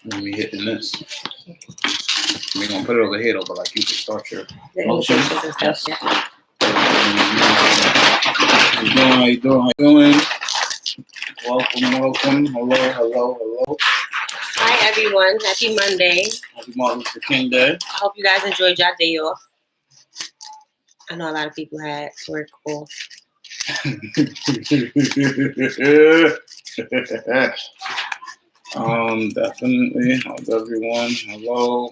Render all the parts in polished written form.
When we hitting this, we're gonna put it over here though, but like you can start your motion. Yes. How you doing? Welcome. Hello. Hi everyone. Happy Monday. Happy Martin Luther King Day. I hope you guys enjoyed your day off. I know a lot of people had work off. Definitely. How's everyone? Hello.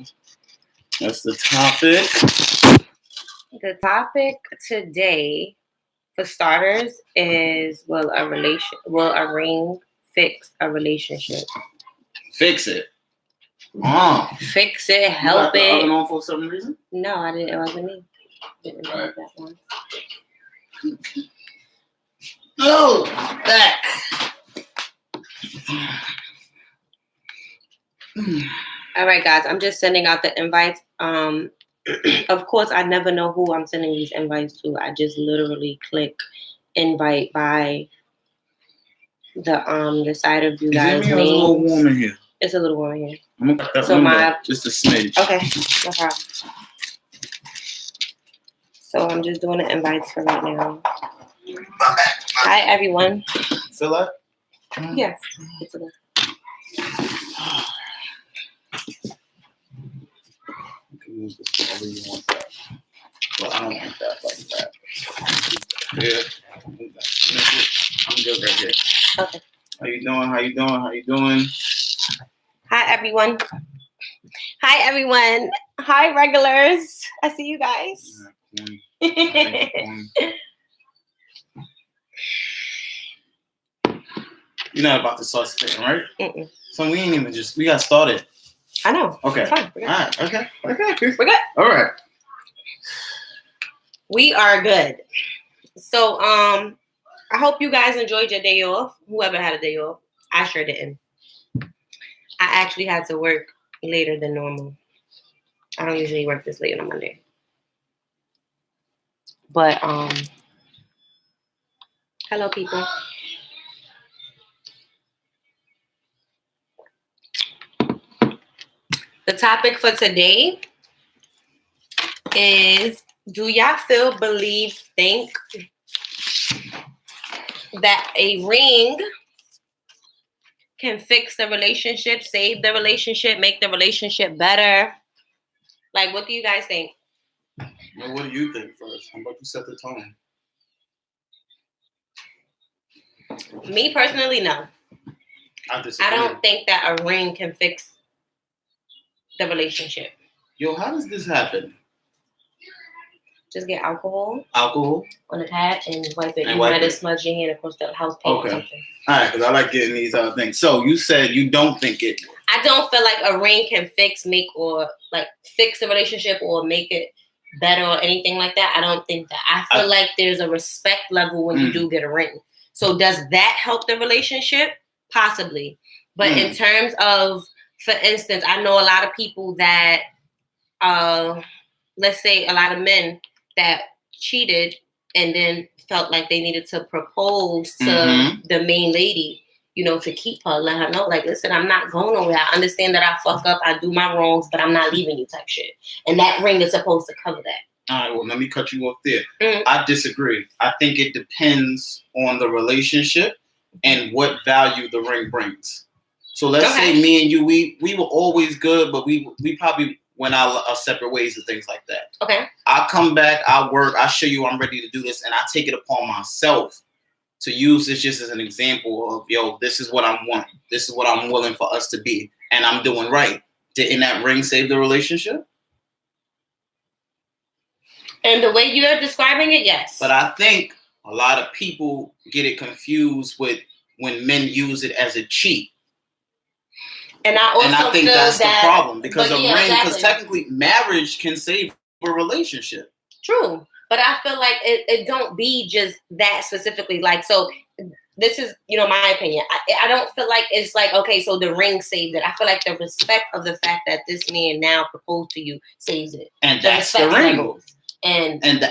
That's the topic. The topic today, for starters, is will a ring fix a relationship? Fix it. Fix it, help you got it. The oven on for some reason? No, I didn't. It wasn't me. Didn't have that one. Oh, back. All right, guys. I'm just sending out the invites. Of course, I never know who I'm sending these invites to. I just literally click invite by the side of you guys' names. It's a little warm in here. It's a little warm in here. I'm gonna cut that window, just a smidge. Okay, no problem. So I'm just doing the invites for right now. Hi, everyone. Feel that? Yes. It's okay. You can use this however you want that. Well, I don't want that like that. Yeah. I'm good right here. Okay. How you doing? Hi, everyone. Hi, regulars. I see you guys. You're not about to start spitting, right? Mm-mm. So we got started. I know. Okay. It's fine. All right. Okay. We're good. All right. We are good. So, I hope you guys enjoyed your day off. Whoever had a day off. I sure didn't. I actually had to work later than normal. I don't usually work this late on a Monday. But, hello, people. The topic for today is, do y'all think that a ring can fix the relationship, save the relationship, make the relationship better? Like, what do you guys think? Well, what do you think first? How about you set the tone? Me personally, no. I disagree. I don't think that a ring can fix the relationship. Yo, how does this happen? Just get alcohol on the pad and wipe it. You might have smudged your hand across the house paint or something. All right, because I like getting these other things. So you said you don't think it. I don't feel like a ring can fix the relationship or make it better or anything like that. I don't think that. I feel like there's a respect level when you do get a ring. So does that help the relationship? Possibly. But in terms of, for instance, I know a lot of people that, let's say a lot of men that cheated and then felt like they needed to propose to the main lady, to keep her, let her know, like, listen, I'm not going nowhere. I understand that I fuck up, I do my wrongs, but I'm not leaving you type shit. And that ring is supposed to cover that. All right, well, let me cut you off there. I disagree. I think it depends on the relationship and what value the ring brings. So let's say me and you, we were always good, but we probably went our separate ways and things like that. Okay. I come back, I work, I show you I'm ready to do this, and I take it upon myself to use this just as an example of, yo, this is what I'm wanting. This is what I'm willing for us to be, and I'm doing right. Didn't that ring save the relationship? And the way you're describing it, yes. But I think a lot of people get it confused with when men use it as a cheat. And I think that's the problem, because because technically marriage can save a relationship. True. But I feel like it don't be just that specifically. Like, so this is, my opinion. I don't feel like it's like, okay, so the ring saved it. I feel like the respect of the fact that this man now proposed to you saves it. And that's the ring. Levels.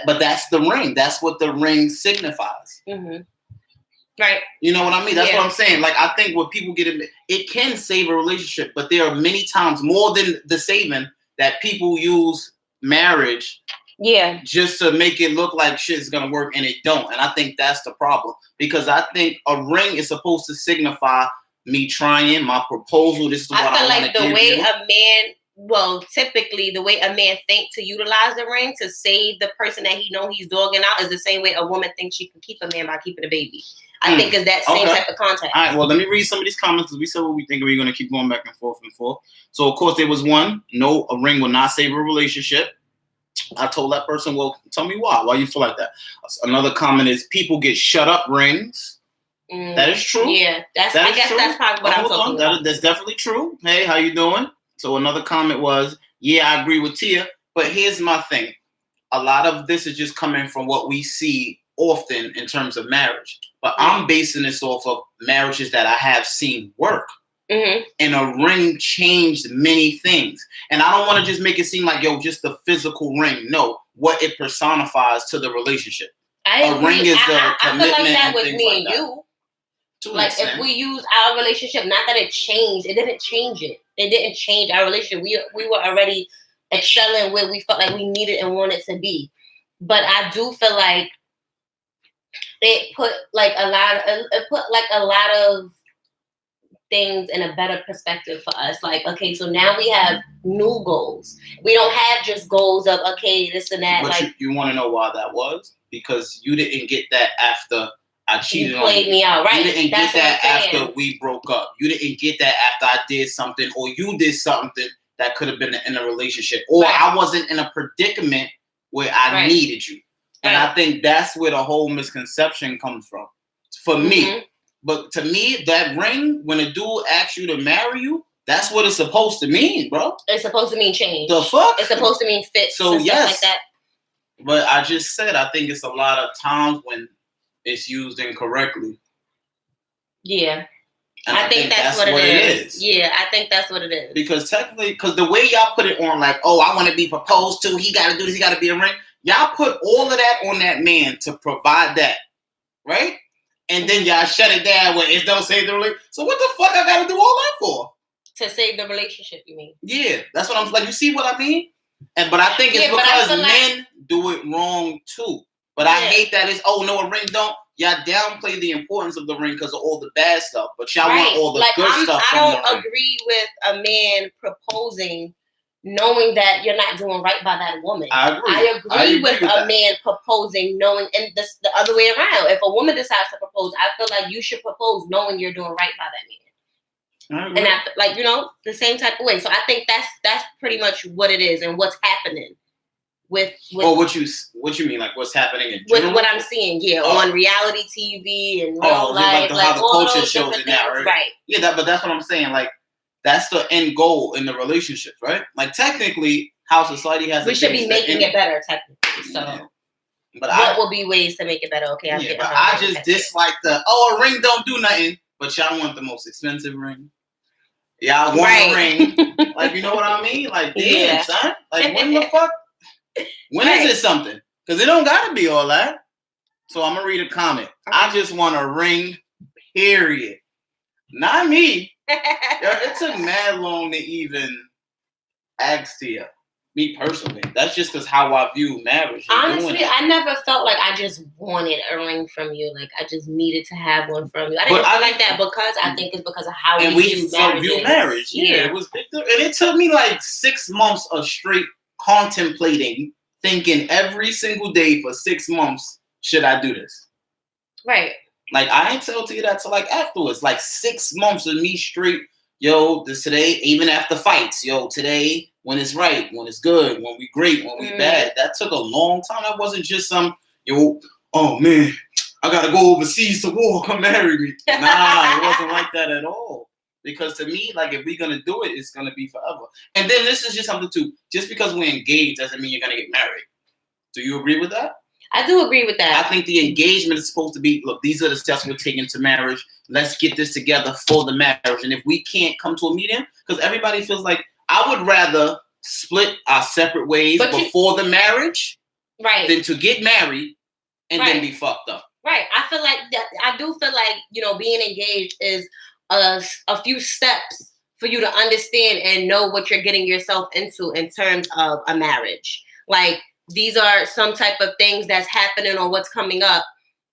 But that's the ring. That's what the ring signifies. Mm-hmm. Right. You know what I mean? That's what I'm saying. Like, I think when people get it can save a relationship, but there are many times more than the saving that people use marriage just to make it look like shit's gonna work and it don't. And I think that's the problem. Because I think a ring is supposed to signify me trying, my proposal, this is what I want to give you. I feel like the way a man, well, typically the way a man thinks to utilize the ring to save the person that he know he's dogging out is the same way a woman thinks she can keep a man by keeping a baby. I think it's that same type of context. All right, well, let me read some of these comments because we said what we think. We're going to keep going back and forth and forth. So, of course, there was one. No, a ring will not save a relationship. I told that person, well, tell me why. Why you feel like that? Another comment is people get shut up rings. That is true. Yeah, that's probably what I'm talking about. That's definitely true. Hey, how you doing? So another comment was, yeah, I agree with Tia. But here's my thing. A lot of this is just coming from what we see often in terms of marriage. But I'm basing this off of marriages that I have seen work. Mm-hmm. And a ring changed many things. And I don't want to just make it seem like, just the physical ring. No, what it personifies to the relationship. A ring is the commitment. I feel like that with me and you. Like, if we use our relationship, not that it changed. It didn't change it. It didn't change our relationship. We were already excelling where we felt like we needed and wanted to be. But I do feel like it put a lot of things in a better perspective for us. Like, okay, so now we have new goals. We don't have just goals of, okay, this and that. But you want to know why that was? Because you didn't get that after I cheated on you. You played me out, right? You didn't get that after we broke up. You didn't get that after I did something, or you did something that could have been in a relationship, or I wasn't in a predicament where I needed you. And I think that's where the whole misconception comes from, for me. Mm-hmm. But to me, that ring, when a dude asks you to marry you, that's what it's supposed to mean, bro. It's supposed to mean change. The fuck? It's supposed to mean fit. So yes, like that. But I just said I think it's a lot of times when it's used incorrectly. Yeah. And I think that's what it is. Yeah, I think that's what it is. Because technically, the way y'all put it on, like, oh, I want to be proposed to, he got to do this, he got to be a ring. Y'all put all of that on that man to provide that, right? And then y'all shut it down when it don't save the relationship. So what the fuck I got to do all that for? To save the relationship, you mean? Yeah, that's what I'm like. You see what I mean? But I think it's because men do it wrong too. But I hate that it's, a ring don't. Y'all downplay the importance of the ring because of all the bad stuff. But y'all want all the good stuff from the ring. I don't agree with a man proposing knowing that you're not doing right by that woman. I agree with a man proposing knowing, and the other way around. If a woman decides to propose, I feel like you should propose knowing you're doing right by that man. And the same type of way. So I think that's pretty much what it is and what's happening with what you mean, like what's happening in general? With what I'm seeing, on reality TV and real life, how the culture shows it now, right? Yeah, but that's what I'm saying, like. That's the end goal in the relationship, right? Like, technically, how society has... We should be making it better, technically. So, but what will be ways to make it better? Okay, I just dislike a ring don't do nothing, but y'all want the most expensive ring. Y'all want a ring. Like, you know what I mean? Like, damn, son. Like, when the fuck? When is it something? Because it don't got to be all that. So, I'm going to read a comment. Okay. I just want a ring, period. Not me. It took mad long to even ask to you. Me personally. That's just because how I view marriage. Honestly, I never felt like I just wanted a ring from you. Like, I just needed to have one from you. I didn't feel like that because I think it's because of how we view marriage. Yeah, it was. And it took me like 6 months of straight contemplating, thinking every single day for 6 months, should I do this? Right. Like, I ain't tell to you that till like afterwards. Like 6 months of me straight, this today, even after fights, today, when it's right, when it's good, when we great, when we bad. That took a long time. That wasn't just some, oh man, I gotta go overseas to war, come marry me. Nah, it wasn't like that at all. Because to me, like, if we're gonna do it, it's gonna be forever. And then this is just something too. Just because we're engaged doesn't mean you're gonna get married. Do you agree with that? I do agree with that. I think the engagement is supposed to be, look, these are the steps we're taking to marriage. Let's get this together for the marriage. And if we can't come to a meeting, because everybody feels like, I would rather split our separate ways before the marriage than to get married and then be fucked up. Right. I feel like that. I do feel like, being engaged is a few steps for you to understand and know what you're getting yourself into in terms of a marriage. Like, these are some type of things that's happening or what's coming up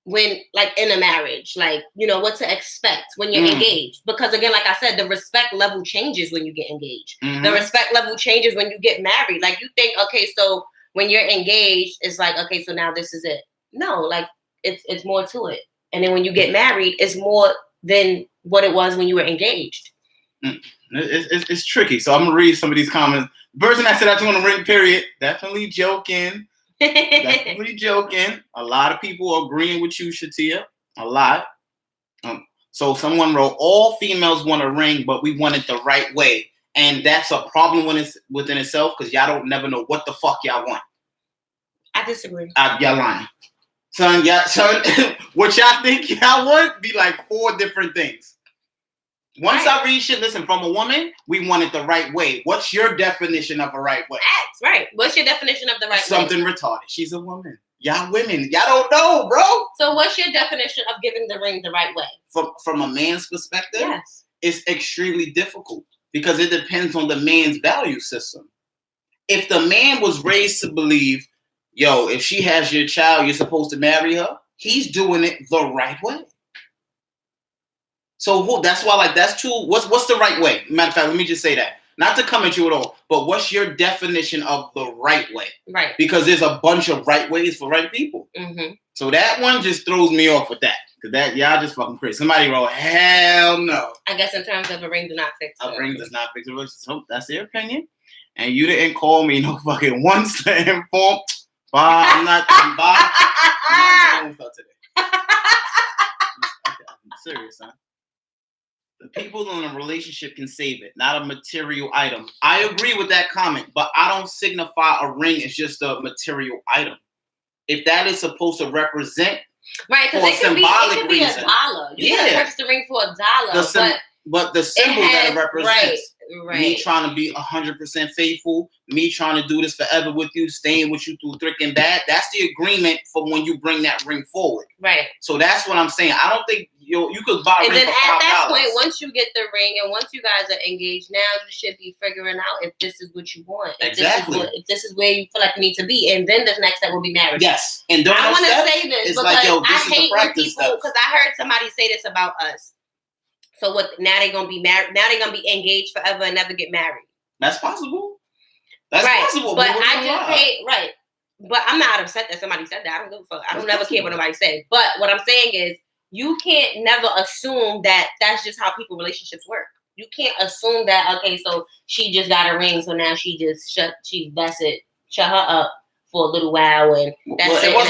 when, like, in a marriage, like, what to expect when you're engaged. Because again, like I said, the respect level changes when you get engaged. The respect level changes when you get married. Like, you think, okay, so when you're engaged, it's like, okay, so now this is it. No, like, it's more to it. And then when you get married, it's more than what it was when you were engaged. It's tricky. So I'm gonna read some of these comments. The person that said I just want a ring, period. Definitely joking. Definitely joking. A lot of people are agreeing with you, Shatia. A lot. So someone wrote, all females want a ring, but we want it the right way. And that's a problem within itself, because y'all don't never know what the fuck y'all want. I disagree. Y'all lying. Son, what y'all think y'all want be like 4 different things. Once I read shit, listen, from a woman, we want it the right way. What's your definition of a right way? That's right. What's your definition of the right way? Something retarded. She's a woman. Y'all women. Y'all don't know, bro. So what's your definition of giving the ring the right way? From a man's perspective, yes, it's extremely difficult because it depends on the man's value system. If the man was raised to believe, yo, if she has your child, you're supposed to marry her, he's doing it the right way. So that's why, like, that's too. What's the right way? Matter of fact, let me just say that. Not to come at you at all, but what's your definition of the right way? Right. Because there's a bunch of right ways for right people. Mm-hmm. So that one just throws me off with that. Because that, y'all just fucking crazy. Somebody wrote, hell no. I guess in terms of a ring do not fix it. A ring does not fix it. So that's their opinion. And you didn't call me no fucking once to inform. I'm not going for today. I'm serious, huh? The people in a relationship can save it, not a material item. I agree with that comment, but I don't signify a ring is just a material item. If that is supposed to represent, right, because it could be $1. You can purchase the ring for $1, but the symbol that it represents. Right. Me trying to be 100% faithful, me trying to do this forever with you, staying with you through thick and bad. That's the agreement for when you bring that ring forward. Right. So that's what I'm saying. I don't think you could buy a ring for $5. And then at that point, once you get the ring and once you guys are engaged, now you should be figuring out if this is what you want. Exactly. If this is where you feel like you need to be. And then the next step will be marriage. Yes. And I want to say this because I hate when people, because I heard somebody say this about us. So what? Now they're gonna be married. Now they're gonna be engaged forever and never get married. That's possible. That's possible. But I just hate. Right. But I'm not upset that somebody said that. I don't give a fuck. I don't never care what nobody says. But what I'm saying is, you can't never assume that that's just how people relationships work. You can't assume that. Okay, so she just got a ring, so now that's it. Shut her up for a little while, and that's it. But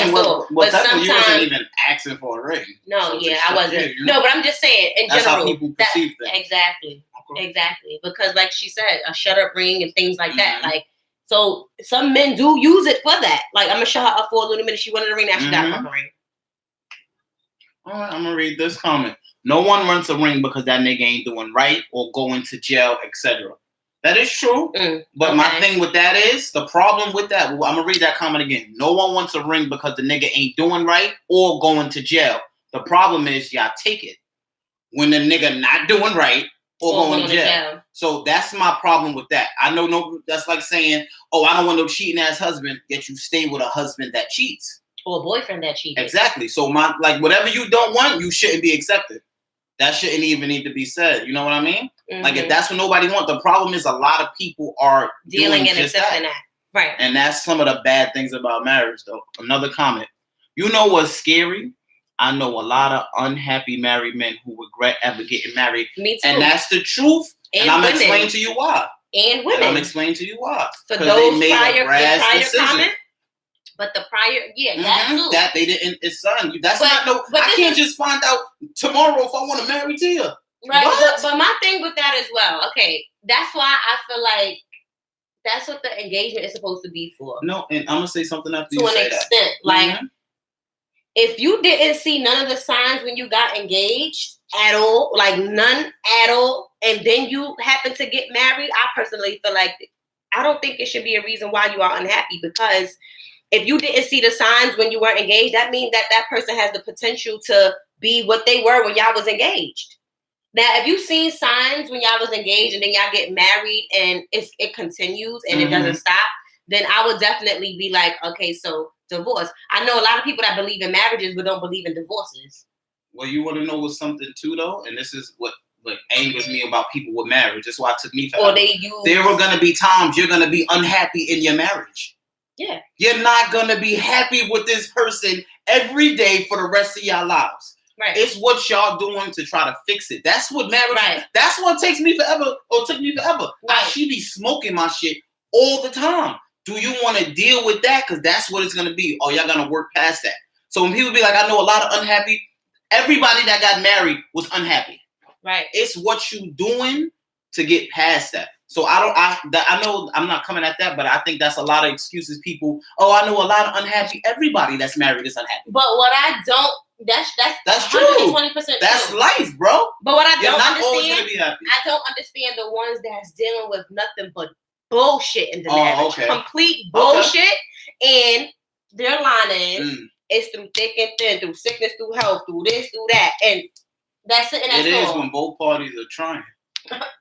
sometimes you wasn't even asking for a ring. No, so I wasn't. No, but I'm just saying in that's general. How people perceive things. Exactly. Okay. Exactly. Because, like she said, a shut up ring and things like that. Like, so some men do use it for that. Like, I'm gonna shut her up for a little minute. She wanted a ring, now she got a fucking ring. All right, I'm gonna read this comment. No one wants a ring because that nigga ain't doing right or going to jail, etc. That is true. But my thing with that is, the problem with that, I'm going to read that comment again. No one wants a ring because the nigga ain't doing right or going to jail. The problem is, y'all take it when the nigga not doing right or going to jail. So that's my problem with that. I know that's like saying, oh, I don't want no cheating ass husband, yet you stay with a husband that cheats. Or a boyfriend that cheats. Exactly. So whatever you don't want, you shouldn't be accepted. That shouldn't even need to be said. You know what I mean? Mm-hmm. Like, if that's what nobody wants, the problem is a lot of people are dealing and accepting that. Right. And that's some of the bad things about marriage, though. Another comment. You know what's scary? I know a lot of unhappy married men who regret ever getting married. Me too. And that's the truth. And I'm explaining to you why. And women. And I'm explaining to you why. For those they made a rash decision. Comment? But the prior, that they didn't. It's son. That's not no. I can't just find out tomorrow if I want to marry Tia. Right. But my thing with that as well. Okay, that's why I feel like that's what the engagement is supposed to be for. No, and I'm gonna say something after you say that. To an extent, like if you didn't see none of the signs when you got engaged at all, like none at all, and then you happen to get married, I personally feel like I don't think it should be a reason why you are unhappy, because if you didn't see the signs when you weren't engaged, that means that person has the potential to be what they were when y'all was engaged. Now, if you seen signs when y'all was engaged and then y'all get married and it continues and it doesn't stop, then I would definitely be like, okay, so divorce. I know a lot of people that believe in marriages but don't believe in divorces. Well, you want to know what's something too, though? And this is what angers me about people with marriage. That's why it took me forever. There are going to be times you're going to be unhappy in your marriage. Yeah. You're not going to be happy with this person every day for the rest of your lives. Right. It's what y'all doing to try to fix it. That's what marriage. Right. That's what takes me forever, or took me forever. Right. She be smoking my shit all the time. Do you want to deal with that? Because that's what it's going to be. Oh, y'all going to work past that. So when people be like, I know a lot of unhappy, everybody that got married was unhappy. Right. It's what you doing to get past that. So I know I'm not coming at that, but I think that's a lot of excuses. People, I know a lot of unhappy. Everybody that's married is unhappy. But what I don't, that's true. 120% that's true. Life, bro. But what I You're don't not understand, always gonna be happy. I don't understand the ones that's dealing with nothing but bullshit in the marriage. Okay. Complete bullshit. Okay. And their line is, it's through thick and thin, through sickness, through health, through this, through that. And that's it. And that's it is all. When both parties are trying.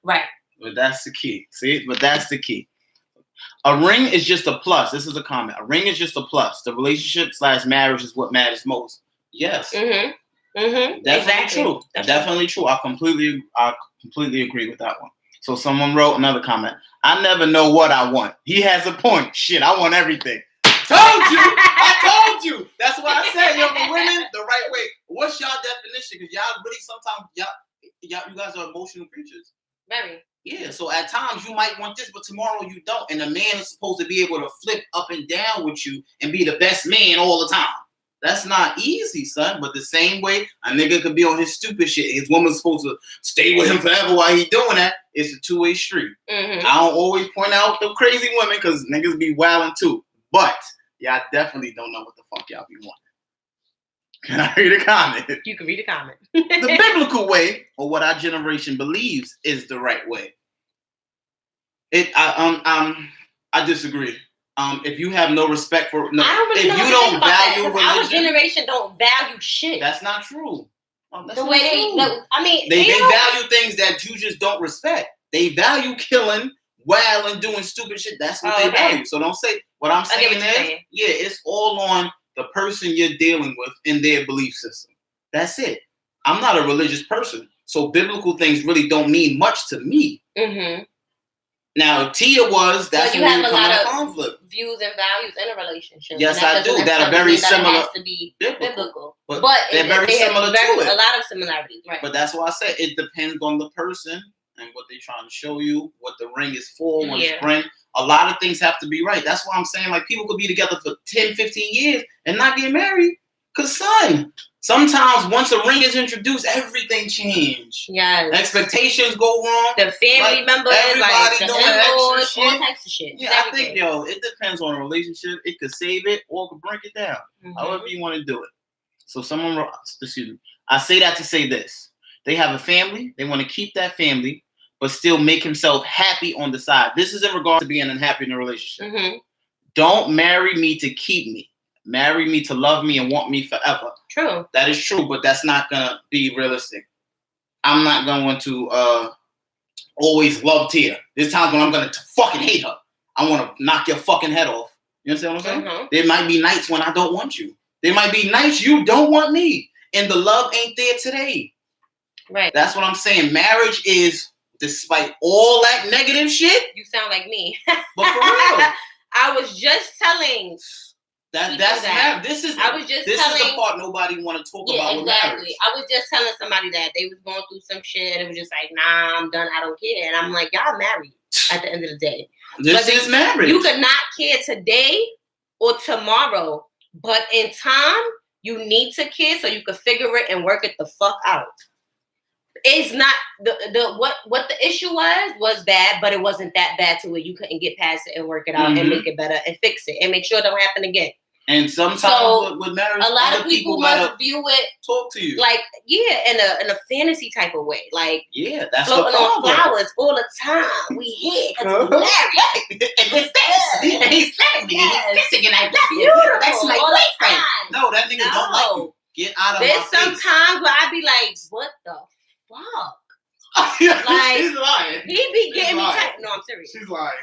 Right. But that's the key. See? But that's the key. A ring is just a plus. This is a comment. A ring is just a plus. The relationship / marriage is what matters most. Yes. Definitely exactly. True. That's definitely true. I completely agree with that one. So someone wrote another comment. I never know what I want. He has a point. Shit, I want everything. Told you. I told you. That's why I said, for women, the right way. What's y'all definition? Because y'all really sometimes, you guys are emotional creatures. Very. Yeah, so at times you might want this, but tomorrow you don't. And a man is supposed to be able to flip up and down with you and be the best man all the time. That's not easy, son. But the same way a nigga could be on his stupid shit, his woman's supposed to stay with him forever while he's doing that. It's a two-way street. I don't always point out the crazy women because niggas be wilding too. But y'all definitely don't know what the fuck y'all be wanting. Can I read a comment? You can read a comment. The biblical way, or what our generation believes is the right way. I disagree. If you have no respect for if you don't value religion, our generation don't value shit. That's not true. The way they value things that you just don't respect. They value killing, and doing stupid shit. That's what they value. So don't say what I'm saying is, it's all on the person you're dealing with in their belief system. That's it. I'm not a religious person, so biblical things really don't mean much to me. Now, Tia was, that's you when have we a lot of conflict. Views and values in a relationship. Yes, I do. That are very similar. It has to be biblical. But they're very similar to it. A lot of similarities, right? But that's why I said it depends on the person and what they're trying to show you, what the ring is for, what it's bring. A lot of things have to be right. That's why I'm saying, like, people could be together for 10, 15 years and not get married. Because, son, sometimes once a ring is introduced, everything changes. Yes. Expectations go wrong. The family members, like the in-laws, all types of shit. Yeah, I think, it depends on a relationship. It could save it or it could break it down. However you want to do it. So I say that to say this. They have a family. They want to keep that family, but still make himself happy on the side. This is in regard to being unhappy in a relationship. Don't marry me to keep me. Marry me to love me and want me forever. True. That is true, but that's not going to be realistic. I'm not going to always love Tia. There's times when I'm going to fucking hate her. I want to knock your fucking head off. You understand what I'm saying? There might be nights when I don't want you. There might be nights you don't want me. And the love ain't there today. Right. That's what I'm saying. Marriage is, despite all that negative shit. You sound like me. But for real. I was just telling... That's marriage. This is the part nobody want to talk about with marriage. I was just telling somebody that they was going through some shit. It was just like, nah, I'm done. I don't care. And I'm like, y'all married at the end of the day. This is marriage. You could not care today or tomorrow, but in time, you need to care so you can figure it and work it the fuck out. It's not what the issue was bad, but it wasn't that bad to where you couldn't get past it and work it out and make it better and fix it and make sure it don't happen again. And sometimes with marriage, a lot of people must view it talk to you like in a fantasy type of way, like that's floating on flowers all the time. We here because we're married. And he's nigga. Yes. Singing like that. Beautiful. That's my boyfriend. No, that nigga don't like you. Get out of my face. There's sometimes where I be like, what the fuck? Like, she's lying. He be getting me tight. No, I'm serious. She's lying.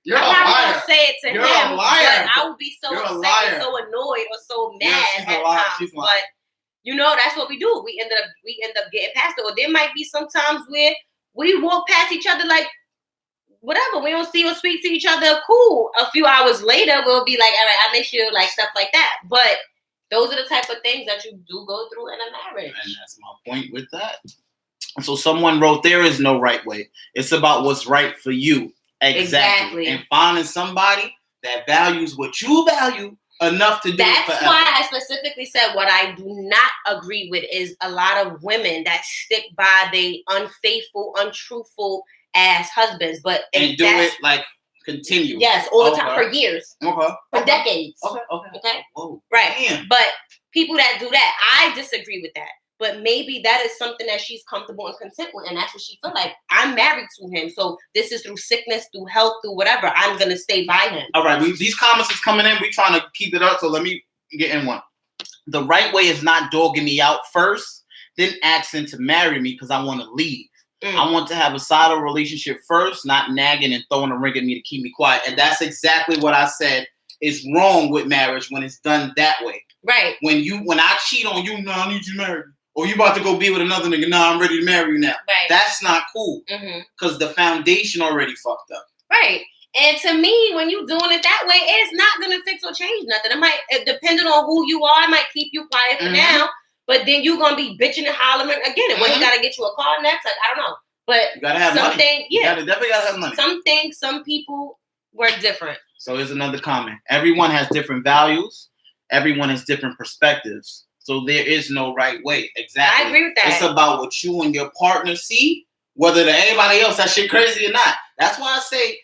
You're I'm not gonna say it to You're him, a liar. but I would be so upset and so annoyed or so mad at times. But you know, that's what we do. We end up getting past it. Or there might be some times where we walk past each other like whatever. We don't see or speak to each other. Cool. A few hours later, we'll be like, all right, I miss you, like stuff like that. But those are the type of things that you do go through in a marriage. And that's my point with that. So someone wrote, there is no right way. It's about what's right for you. Exactly. And finding somebody that values what you value enough to do it forever. That's why I specifically said what I do not agree with is a lot of women that stick by the unfaithful, untruthful ass husbands. But and do it like continue. Yes, all the time for years. Okay. For decades. Okay. Whoa. Right. Damn. But people that do that, I disagree with that. But maybe that is something that she's comfortable and content with, and that's what she feel like. I'm married to him, so this is through sickness, through health, through whatever. I'm gonna stay by him. All right, these comments is coming in. We trying to keep it up, so let me get in one. The right way is not dogging me out first, then asking to marry me because I want to leave. I want to have a solid relationship first, not nagging and throwing a ring at me to keep me quiet. And that's exactly what I said is wrong with marriage when it's done that way. Right. When I cheat on you, no, I need you married. Or you about to go be with another nigga, nah, I'm ready to marry you now. Right. That's not cool. Because the foundation already fucked up. Right. And to me, when you doing it that way, it's not going to fix or change nothing. Depending on who you are, it might keep you quiet for now. But then you're going to be bitching and hollering again. And when you got to get you a car next, like, I don't know. But you got to have money. Yeah. You definitely got to have money. Some things, some people were different. So here's another comment. Everyone has different values. Everyone has different perspectives. So there is no right way. Exactly. I agree with that. It's about what you and your partner see, whether to anybody else that shit crazy or not. That's why I say,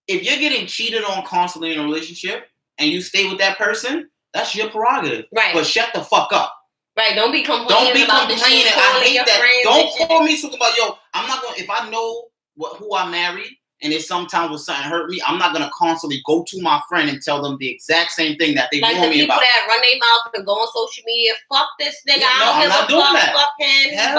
if you're getting cheated on constantly in a relationship and you stay with that person, that's your prerogative. Right. But shut the fuck up. Right. Don't be complaining. I hate that. Don't call me something about, yo, I'm not going to, if I know who I married, and if sometimes when something hurt me, I'm not going to constantly go to my friend and tell them the exact same thing that they warned me about. Like the people that run their mouth and go on social media, fuck this nigga, I'm not doing that. Fuck him, I'm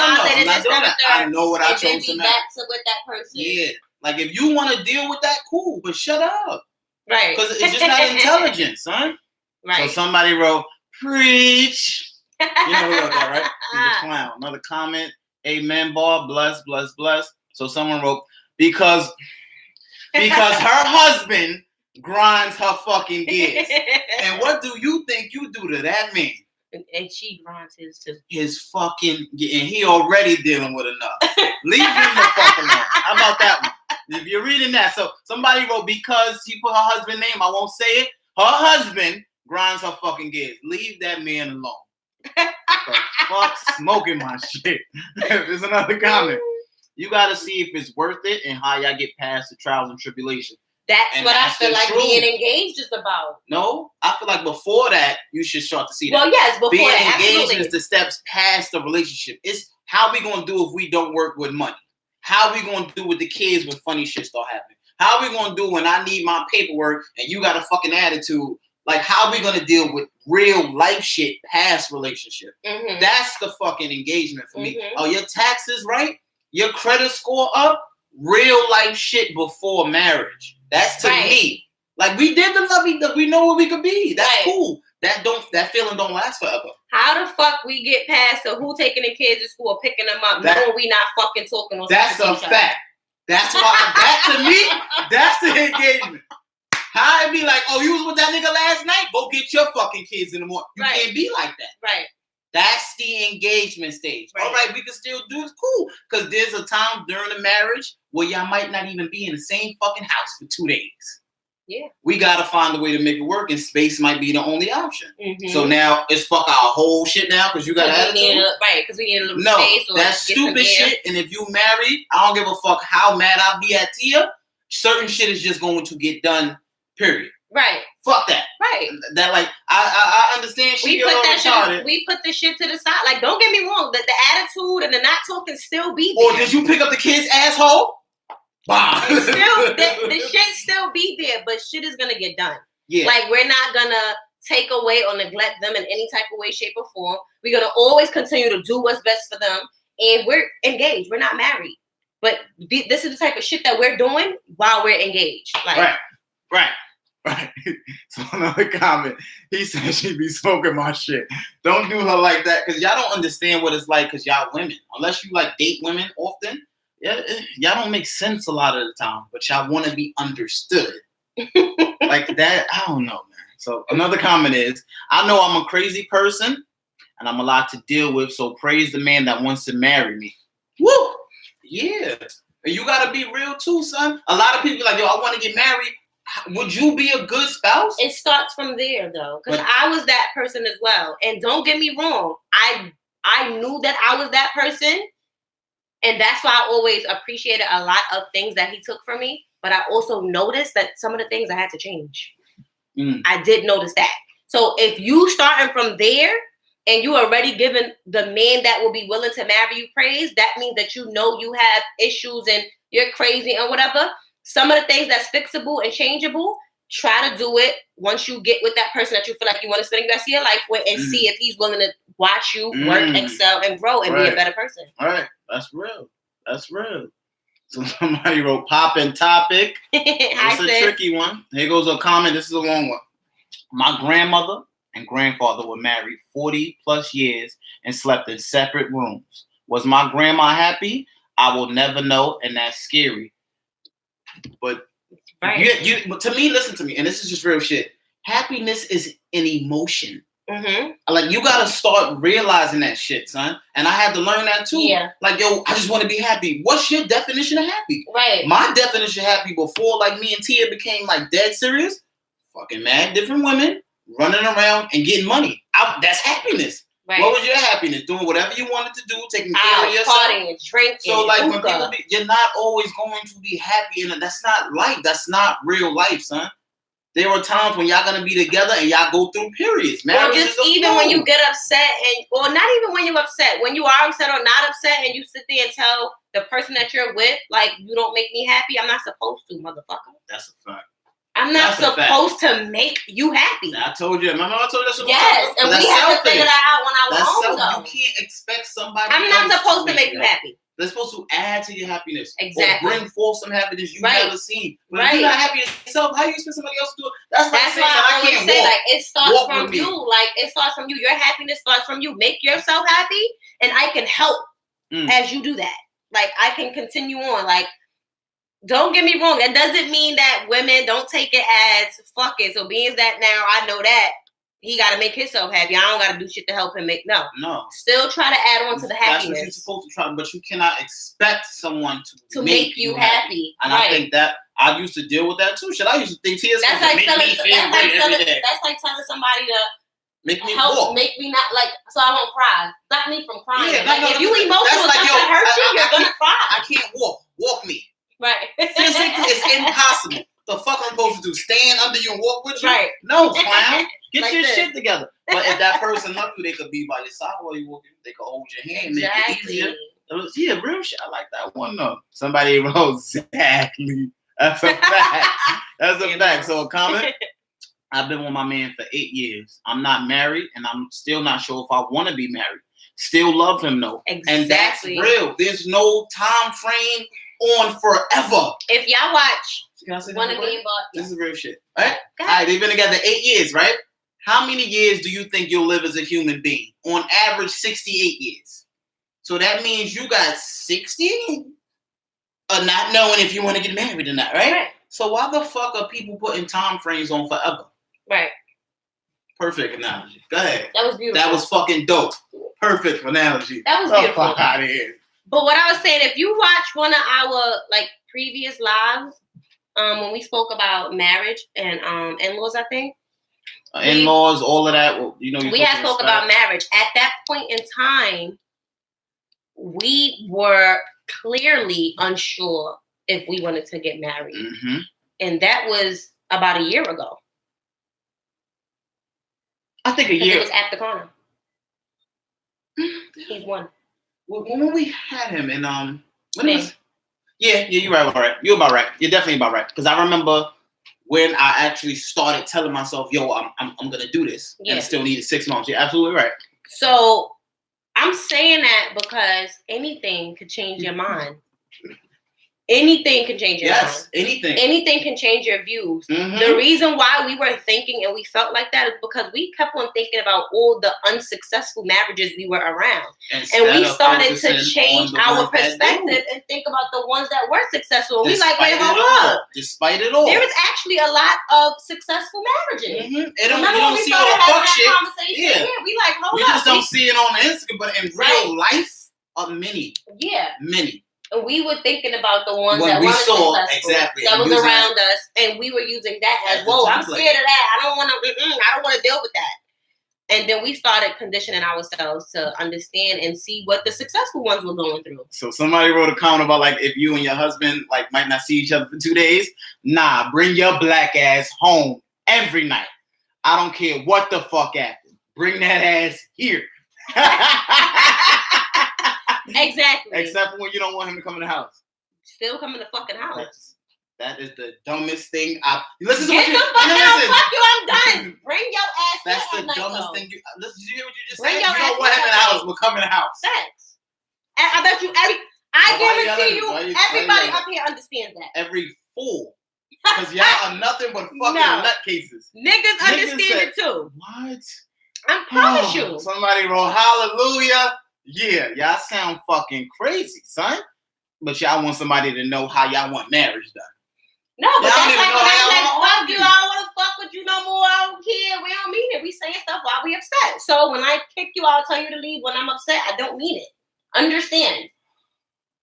not doing that. I know what I chose to marry. And then be back to with that person. Yeah. Like, if you want to deal with that, cool, but shut up. Right. Because it's just not intelligence, son. Right. So somebody wrote, preach. You know who wrote that, right? He's a clown. Another comment, amen, bar, bless. So someone wrote, because her husband grinds her fucking gears. And what do you think you do to that man? And she grinds his too. His fucking, and he already dealing with enough. Leave him the fuck alone. How about that one? If you're reading that, so somebody wrote, because he put her husband's name, I won't say it. Her husband grinds her fucking gears. Leave that man alone. Fuck smoking my shit. There's another comment. You got to see if it's worth it and how y'all get past the trials and tribulations. That's what I feel like being engaged is about. No, I feel like before that, you should start to see that. Well, yes, before being that, engaged absolutely. is the steps past the relationship. It's how we going to do if we don't work with money. How we going to do with the kids when funny shit start happening. How we going to do when I need my paperwork and you got a fucking attitude. Like, how we going to deal with real life shit past relationship. That's the fucking engagement for me. Oh, your taxes right? Your credit score up, real life shit before marriage. That's to me. Like, we did the lovey, we know what we could be. That's cool. That feeling don't last forever. How the fuck we get past who taking the kids to school or picking them up, knowing we not fucking talking on that's a fact. That's why that to me, that's the engagement. How it be like, oh, you was with that nigga last night? Go get your fucking kids in the morning. You can't be like that. Right. That's the engagement stage. Right. All right, we can still do it. Cool. Because there's a time during the marriage where y'all might not even be in the same fucking house for 2 days. Yeah. We got to find a way to make it work, and space might be the only option. So now it's fuck our whole shit now because you got attitude. Right, because we need a little space. No, that's stupid shit. And if you married, I don't give a fuck how mad I be at Tia. Certain shit is just going to get done, period. Right. Fuck that. Right. That like I understand she retarded. We put the shit to the side. Like, don't get me wrong, the attitude and the not talking still be there. Or did you pick up the kid's asshole? Wow. The shit still be there, but shit is gonna get done. Yeah. Like, we're not gonna take away or neglect them in any type of way, shape, or form. We're gonna always continue to do what's best for them, and we're engaged. We're not married, but this is the type of shit that we're doing while we're engaged. Like, right. So another comment, he said she be smoking my shit. Don't do her like that, because y'all don't understand what it's like, because y'all women, unless you like date women often, y'all don't make sense a lot of the time, but y'all want to be understood. Like that, I don't know, man. So another comment is, I know I'm a crazy person and I'm a lot to deal with, so praise the man that wants to marry me. Woo! Yeah. And you gotta be real too, son. A lot of people are like, yo, I want to get married. Would you be a good spouse? It starts from there, though, because I was that person as well. And don't get me wrong, I knew that I was that person, and that's why I always appreciated a lot of things that he took from me. But I also noticed that some of the things I had to change. I did notice that. So if you starting from there and you already given the man that will be willing to marry you praise, that means that you know you have issues and you're crazy and whatever. Some of the things that's fixable and changeable, try to do it once you get with that person that you feel like you want to spend the rest of your life with, and see if he's willing to watch you work, excel, and grow and be a better person. All right. That's real. So somebody wrote poppin' topic. It's a tricky one. Here goes a comment. This is a long one. My grandmother and grandfather were married 40 plus years and slept in separate rooms. Was my grandma happy? I will never know, and that's scary. But but to me, listen to me, and this is just real shit. Happiness is an emotion. Like, you gotta start realizing that shit, son. And I had to learn that too. Yeah. Like, yo, I just want to be happy. What's your definition of happy? Right. My definition of happy before, like, me and Tia became like dead serious, fucking mad different women running around and getting money. That's happiness. Right. What was your happiness? Doing whatever you wanted to do, taking care of yourself. Partying, drinking. So, like, when people you're not always going to be happy, and that's not life. That's not real life, son. There are times when y'all gonna be together and y'all go through periods. Or just even when you get upset, or not even when you're upset, when you are upset or not upset, and you sit there and tell the person that you're with, like, you don't make me happy. I'm not supposed to, motherfucker. That's a fact. I'm not supposed to make you happy. I told you. Remember I told you that. Yes, and we had to figure that out when I was home, though. You can't expect somebody. I'm not supposed to make you happy. They're supposed to add to your happiness. Exactly. Or bring forth some happiness you've never seen. But if you're not happy yourself, how you expect somebody else to do it? That's why I always say, like, it starts from you. Like, it starts from you. Your happiness starts from you. Make yourself happy, and I can help as you do that. Like, I can continue on. Like, don't get me wrong. That doesn't mean that women don't take it as fuck it. So being that now I know that he got to make himself happy. I don't got to do shit to help him make. No. Still try to add on to the happiness. That's what you're supposed to try, but you cannot expect someone to make you happy. And I think that I used to deal with that too. Shit, I used to think tears would make me feel great every day. That's like telling somebody to make me walk. Make me not, like, so I won't cry. Stop me from crying. Yeah, like, if you emotional, like, something hurts you, you're gonna cry. I can't walk. Walk me. Right. Physically, it's impossible. The fuck I'm supposed to do? Stand under you and walk with you? Right. No, clown. Get like your shit together. But if that person loves you, they could be by your side while you walking. They could hold your hand, make it easier. Yeah, real shit. I like that one though. Somebody wrote exactly. That's a fact. That's a fact. So a comment. I've been with my man for 8 years. I'm not married, and I'm still not sure if I want to be married. Still love him though. Exactly. And that's real. There's no time frame on forever. If y'all watch One Again, this is real shit. Right? All right, they've been together 8 years, right? How many years do you think you'll live as a human being? On average, 68 years. So that means you got 60 of not knowing if you want to get married or not, right? So why the fuck are people putting time frames on forever? Right. Perfect analogy. Go ahead. That was beautiful. That was fucking dope. Perfect analogy. That was beautiful. Fuck out of here. But what I was saying, if you watch one of our previous lives, when we spoke about marriage and in-laws, I think. In-laws, all of that. Well, we had spoke about marriage. At that point in time, we were clearly unsure if we wanted to get married. Mm-hmm. And that was about a year ago. I think a year. It was at the corner. He's one. When we had him in when it was, yeah, you're right. All right, you're about right. You're definitely about right. Because I remember when I actually started telling myself, yo, I'm gonna do this, and it still needed 6 months. You're absolutely right. So I'm saying that because anything could change your mind. Anything can change your mind. Yes, anything. Anything can change your views. Mm-hmm. The reason why we were thinking and we felt like that is because we kept on thinking about all the unsuccessful marriages we were around. And we started to change our perspective and think about the ones that were successful. We like, wait, hold up. Despite it all. There is actually a lot of successful marriages. Mm-hmm. You don't see all the fuck shit. Yeah. We like, hold up. We just don't see it on Instagram, but in real life, many. Yeah. Many. And we were thinking about the ones that weren't successful, that was around us, and we were using that as, whoa, I'm scared of that. I don't want to deal with that. And then we started conditioning ourselves to understand and see what the successful ones were going through. So somebody wrote a comment about like if you and your husband like might not see each other for 2 days, nah, bring your black ass home every night. I don't care what the fuck happened. Bring that ass here. Exactly. Except for when you don't want him to come in the house. Still come in the fucking house. That is the dumbest thing. Listen to Get what the fuck out. Fuck you. I'm done. Bring your ass. That's the dumbest thing. Listen, did you hear what you just said? You don't want him in the house. We'll come in the house. Sex. I bet you I guarantee you everybody up here understands that. Every fool. Because y'all are nothing but fucking nutcases. Niggas understand it too. What? I promise you. Somebody wrote hallelujah. Yeah, y'all sound fucking crazy, son. But y'all want somebody to know how y'all want marriage done. No, but that's like when I fuck you, I don't want to fuck with you no more. I don't care. We don't mean it. We saying stuff while we upset. So when I kick you, I'll tell you to leave. When I'm upset, I don't mean it. Understand.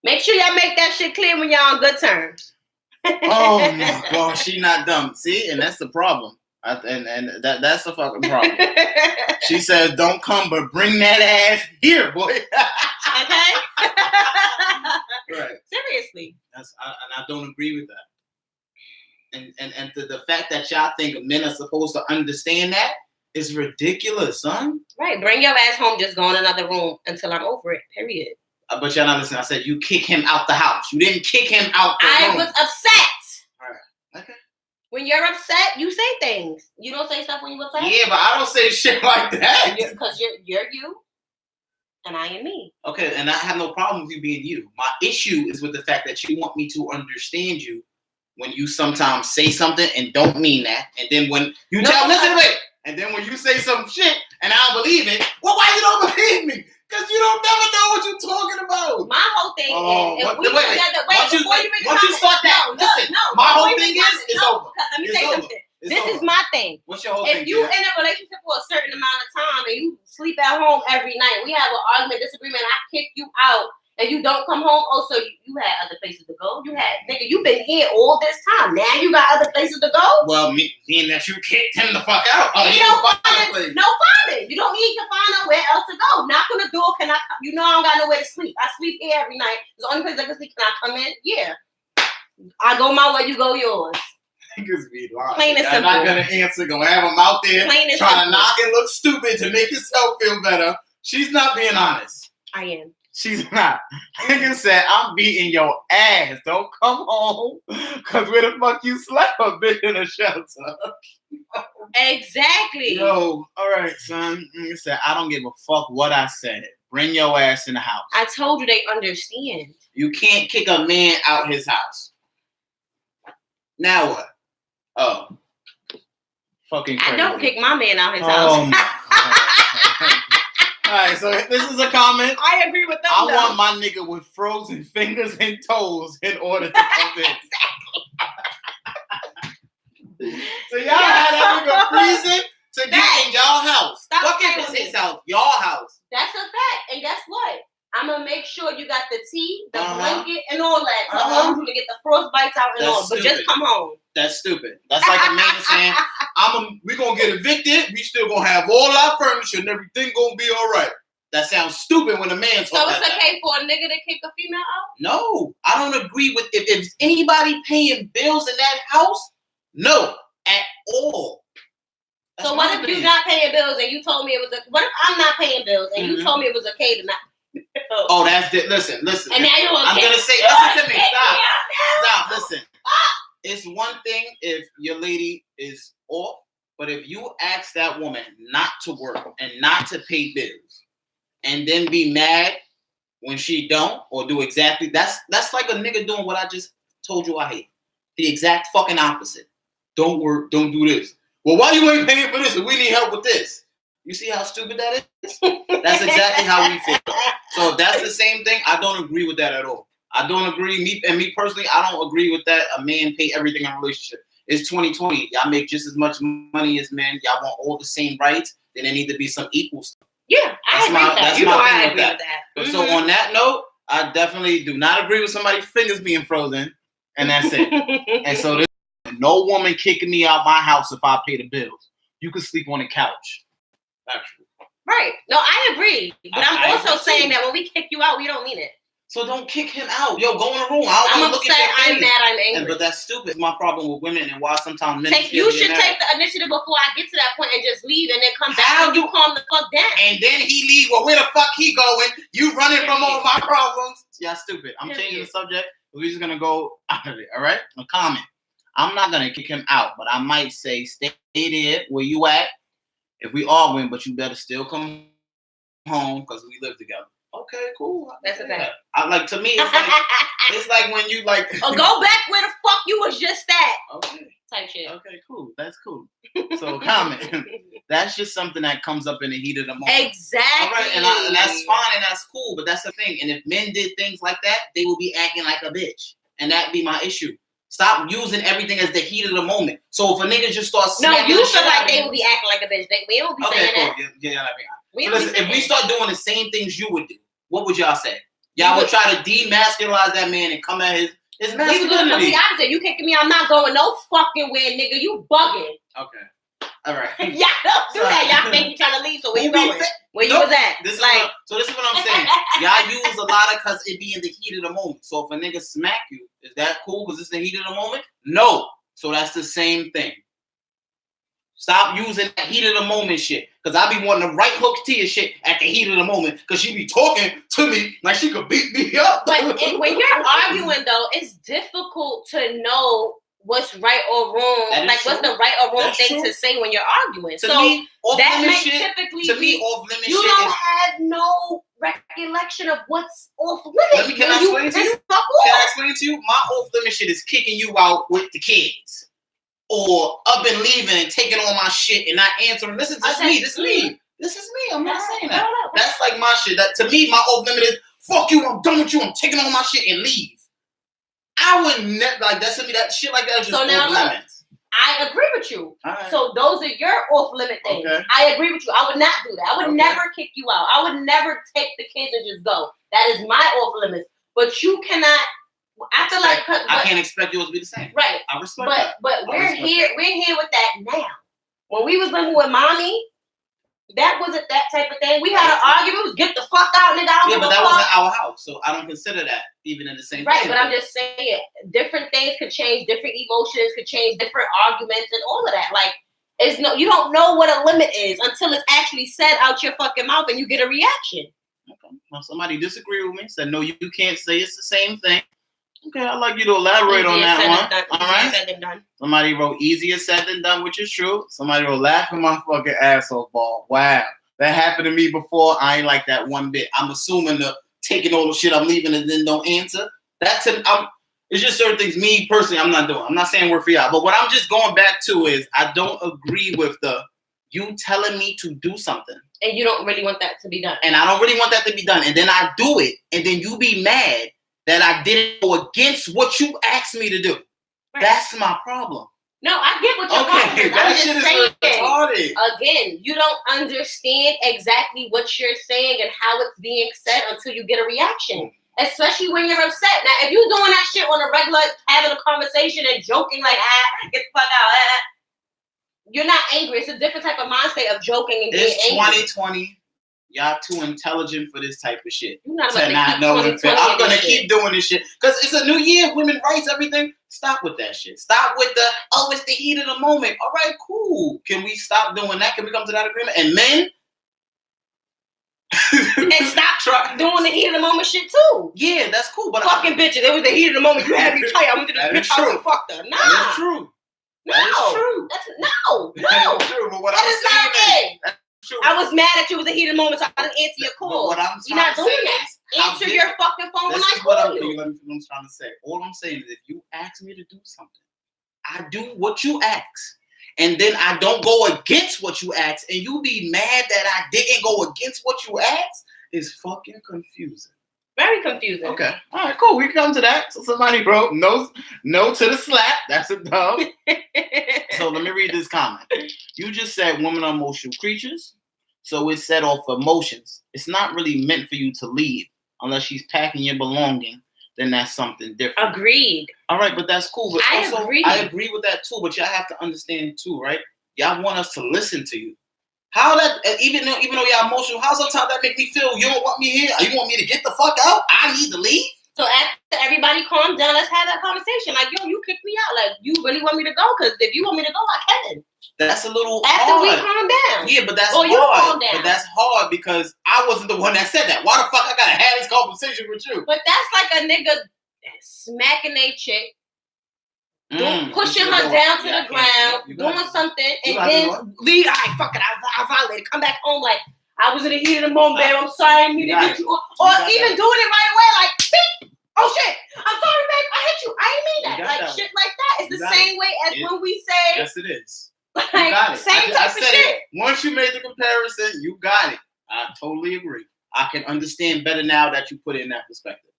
Make sure y'all make that shit clear when y'all on good terms. Oh my God, she not dumb. See, and that's the problem. And that's the fucking problem. She says, "Don't come, but bring that ass here, boy." Okay. Right. Seriously. And I don't agree with that. And the fact that y'all think men are supposed to understand that is ridiculous, son. Right. Bring your ass home. Just go in another room until I'm over it. Period. But y'all not listening. I said you kick him out the house. You didn't kick him out the room. I was upset. All right. Okay. When you're upset, you say things. You don't say stuff when you're upset? Yeah, but I don't say shit like that. Because you're you, and I am me. Okay, and I have no problem with you being you. My issue is with the fact that you want me to understand you when you sometimes say something and don't mean that. And then when you and then when you say some shit and I don't believe it, well, why you don't believe me? Because you don't never know what you're talking about. My whole thing is, if we together, once you start that, listen, my whole thing is, it's over. Let me say something. This is my thing. What's your whole thing? If you in a relationship for a certain amount of time and you sleep at home every night, we have an argument, disagreement, I kick you out, and you don't come home, oh, so you had other places to go? You've been here all this time. Now you got other places to go? Well, meaning that you kicked him the fuck out. No problem. You don't need to find out where else to go. Knock on the door. I don't got nowhere to sleep. I sleep here every night. It's the only place I can sleep. Can I come in? Yeah. I go my way, you go yours. Niggas be lying. Plain and simple. I'm not gonna answer. Gonna have him out there trying to knock and look stupid to make yourself feel better. She's not being honest. I am. She's not. Nigga said, I'm beating your ass. Don't come home. Because where the fuck you slept, a bitch in a shelter? Exactly. Yo, all right, son. Nigga said, I don't give a fuck what I said. Bring your ass in the house. I told you they understand. You can't kick a man out his house. Now what? Oh. Fucking crazy. I don't kick my man out his house. All right, so this is a comment. I agree with them. I want my nigga with frozen fingers and toes in order to come in. So y'all had that nigga freezing to get in y'all house. Fuck it, it's his house. Y'all house. That's a fact. And guess what? I'm going to make sure you got the tea, the blanket, and all that. So I'm going to get the frostbites out and all. But just come home. That's stupid. That's like a man saying, we're going to get evicted. We still going to have all our furniture and everything going to be all right. That sounds stupid when a man talks So it's okay for a nigga to kick a female out? No. I don't agree with if anybody paying bills in that house. No. At all. That's so what if you're not paying bills and you told me it was what if I'm not paying bills and you told me it was okay to not? Oh, that's it. Listen. And now you're okay. I'm gonna say, listen to me. Stop. Listen. it's one thing if your lady is off, but if you ask that woman not to work and not to pay bills, and then be mad when she don't or do exactly that's like a nigga doing what I just told you I hate. The exact fucking opposite. Don't work, don't do this. Well, why you ain't paying for this if we need help with this? You see how stupid that is? That's exactly how we feel. So if that's the same thing, I don't agree with that at all. I don't agree. Me personally, I don't agree with that. A man pay everything in a relationship. It's 2020. Y'all make just as much money as men. Y'all want all the same rights. Then there need to be some equal stuff. Yeah, I agree with that. You know I agree with that. Mm-hmm. So on that note, I definitely do not agree with somebody's fingers being frozen. And that's it. And so there's no woman kicking me out my house if I pay the bills. You can sleep on the couch. Actually. Right. No, I agree. But I'm also saying that when we kick you out, we don't mean it. So don't kick him out. Yo, go in the room. I'm upset, I'm mad, I'm angry. But that's stupid. It's my problem with women and why sometimes men you should take the initiative before I get to that point and just leave and then come back and you calm the fuck down. And then he leave. Well, where the fuck he going? You running from all my problems. Yeah, stupid. I'm changing the subject. We're just going to go out of it, all right? A comment. I'm not going to kick him out, but I might say stay there where you at. If we arguing, but you better still come home because we live together. Okay, cool. That's a fact. To me, it's like when you like. Or go back where the fuck you was just at. Okay. Type shit. Okay, cool. That's cool. So comment. That's just something that comes up in the heat of the moment. Exactly. All right, and that's fine and that's cool, but that's the thing. And if men did things like that, they would be acting like a bitch, and that'd be my issue. Stop using everything as the heat of the moment. So if a nigga just starts smacking you feel like they would be acting like a bitch. We don't be saying cool. that. Yeah, listen, if we start doing the same things you would do, what would y'all say? Y'all would try to demasculinize that man and come at his masculinity. We would do the opposite. You kicking me, I'm not going no fucking way, nigga. You bugging. Okay. All right. Y'all don't do that. Y'all think you trying to leave, so where you going? Where you was at? This is what I'm saying. Y'all use a lot of because it be in the heat of the moment. So if a nigga smack you, is that cool because it's the heat of the moment? No. So that's the same thing. Stop using that heat of the moment shit. Because I be wanting to right hook to your shit at the heat of the moment. Because she be talking to me like she could beat me up. But when you're arguing, though, it's difficult to know what's right or wrong. Like, what's the right or wrong thing to say when you're arguing. To me, that may typically be off-limit shit. You don't have no recollection of what's off-limit. Can I explain to you? Can I explain to you? My off-limit shit is kicking you out with the kids. Or up and leaving and taking all my shit and not answering. Listen, this is me. This is me. This is me. I'm not saying that. That's like my shit. That to me, my off-limit is fuck you. I'm done with you. I'm taking all my shit and leave. I would never like that. To me, that shit like that is just off-limit. I agree with you. Right. So those are your off-limit things. Okay. I agree with you. I would not do that. I would never kick you out. I would never take the kids and just go. That is my off-limits. But you cannot. I feel like I can't expect yours to be the same. Right. I respect that. But we're here with that now. When we was living with mommy, that wasn't that type of thing. We had an argument. We was get the fuck out, nigga. Yeah, but that wasn't our house, so I don't consider that even in the same. Right, but I'm just saying, different things could change, different emotions could change, different arguments, and all of that. Like, you don't know what a limit is until it's actually said out your fucking mouth and you get a reaction. Okay. Well, somebody disagreed with me. Said no, you can't say it's the same thing. Okay, I'd like you to elaborate on that one. All right. Said than done. Somebody wrote easier said than done, which is true. Somebody wrote laughing my fucking ass off, ball. Wow. That happened to me before. I ain't like that one bit. I'm assuming the taking all the shit I'm leaving and then don't answer. It's just certain things. Me personally, I'm not doing. I'm not saying we're for y'all. But what I'm just going back to is I don't agree with you telling me to do something. And you don't really want that to be done. And I don't really want that to be done. And then I do it. And then you be mad that I didn't go against what you asked me to do. Right. That's my problem. No, I get what you're talking about. I'm just saying, again, you don't understand exactly what you're saying and how it's being said until you get a reaction. Especially when you're upset. Now, if you're doing that shit on a regular, having a conversation and joking like, get the fuck out, you're not angry. It's a different type of mindset of joking and being angry. It's 2020. Y'all too intelligent for this type of shit. You're not to not know I'm going to keep doing this shit. Because it's a new year, women's rights, everything. Stop with that shit. Stop with it's the heat of the moment. All right, cool. Can we stop doing that? Can we come to that agreement? And men, And stop doing the heat of the moment shit too. Yeah, that's cool. But fucking bitches, it was the heat of the moment. You had me tight. I went to this bitch house and fucked her. Nah. That is true. That is true. No. That is true. But what I'm saying is, true. I was mad at you. It was the heat of the moment, so I didn't answer your call. You're not doing that. Answer your fucking phone when I call you. Let me what I'm trying to say. All I'm saying is, if you ask me to do something, I do what you ask. And then I don't go against what you ask, and you be mad that I didn't go against what you asked, is fucking confusing. Very confusing. Okay. All right, cool. We can come to that. So somebody wrote no to the slap. That's a dub. So let me read this comment. You just said women are emotional creatures. So it's set off emotions. It's not really meant for you to leave unless she's packing your belonging. Then that's something different. Agreed. All right, but that's cool. But I agree with that too. But y'all have to understand too, right? Y'all want us to listen to you. How that even though y'all emotional, how sometimes that make me feel you don't want me here? You want me to get the fuck out? I need to leave. So after everybody calm down, let's have that conversation. Like, yo, you kicked me out. Like, you really want me to go? Because if you want me to go, I can. That's a little after hard. We calm down. Yeah, but that's hard. Calm down. But that's hard because I wasn't the one that said that. Why the fuck I gotta have this conversation with you? But that's like a nigga smacking a chick. Pushing her down to the ground, doing something, and then leave. All right, fuck it, I violated. Come back home like I was in the heat of the moment, babe. I'm sorry, I need to get you. Or even doing it right away, like, beep. Oh shit, I'm sorry, babe. I hit you. I didn't mean that. Like shit like that. It's the same way as when we say. Yes, it is. Like, you got it. Same type of shit. Once you made the comparison, you got it. I totally agree. I can understand better now that you put it in that perspective.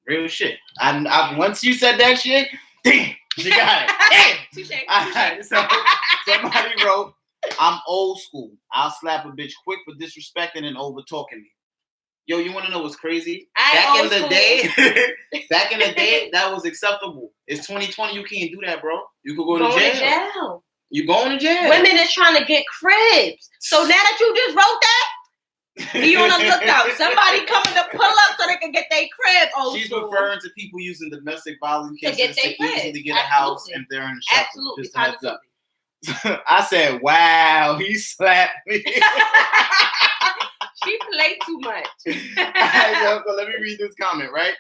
Real shit. I once you said that shit, damn. You got it. Touché. Alright, so somebody wrote, I'm old school. I'll slap a bitch quick for disrespecting and over talking me. Yo, you want to know what's crazy? Back in the day, that was acceptable. It's 2020. You can't do that, bro. You could go to jail. You going to jail. Women is trying to get cribs. So now that you just wrote that, be on the lookout. Somebody coming to pull up so they can get their crib. She's referring to people using domestic violence cases to easily get a house and they're in shelter. Absolutely. Just a heads up. I said, wow, he slapped me. She played too much. So let me read this comment, right?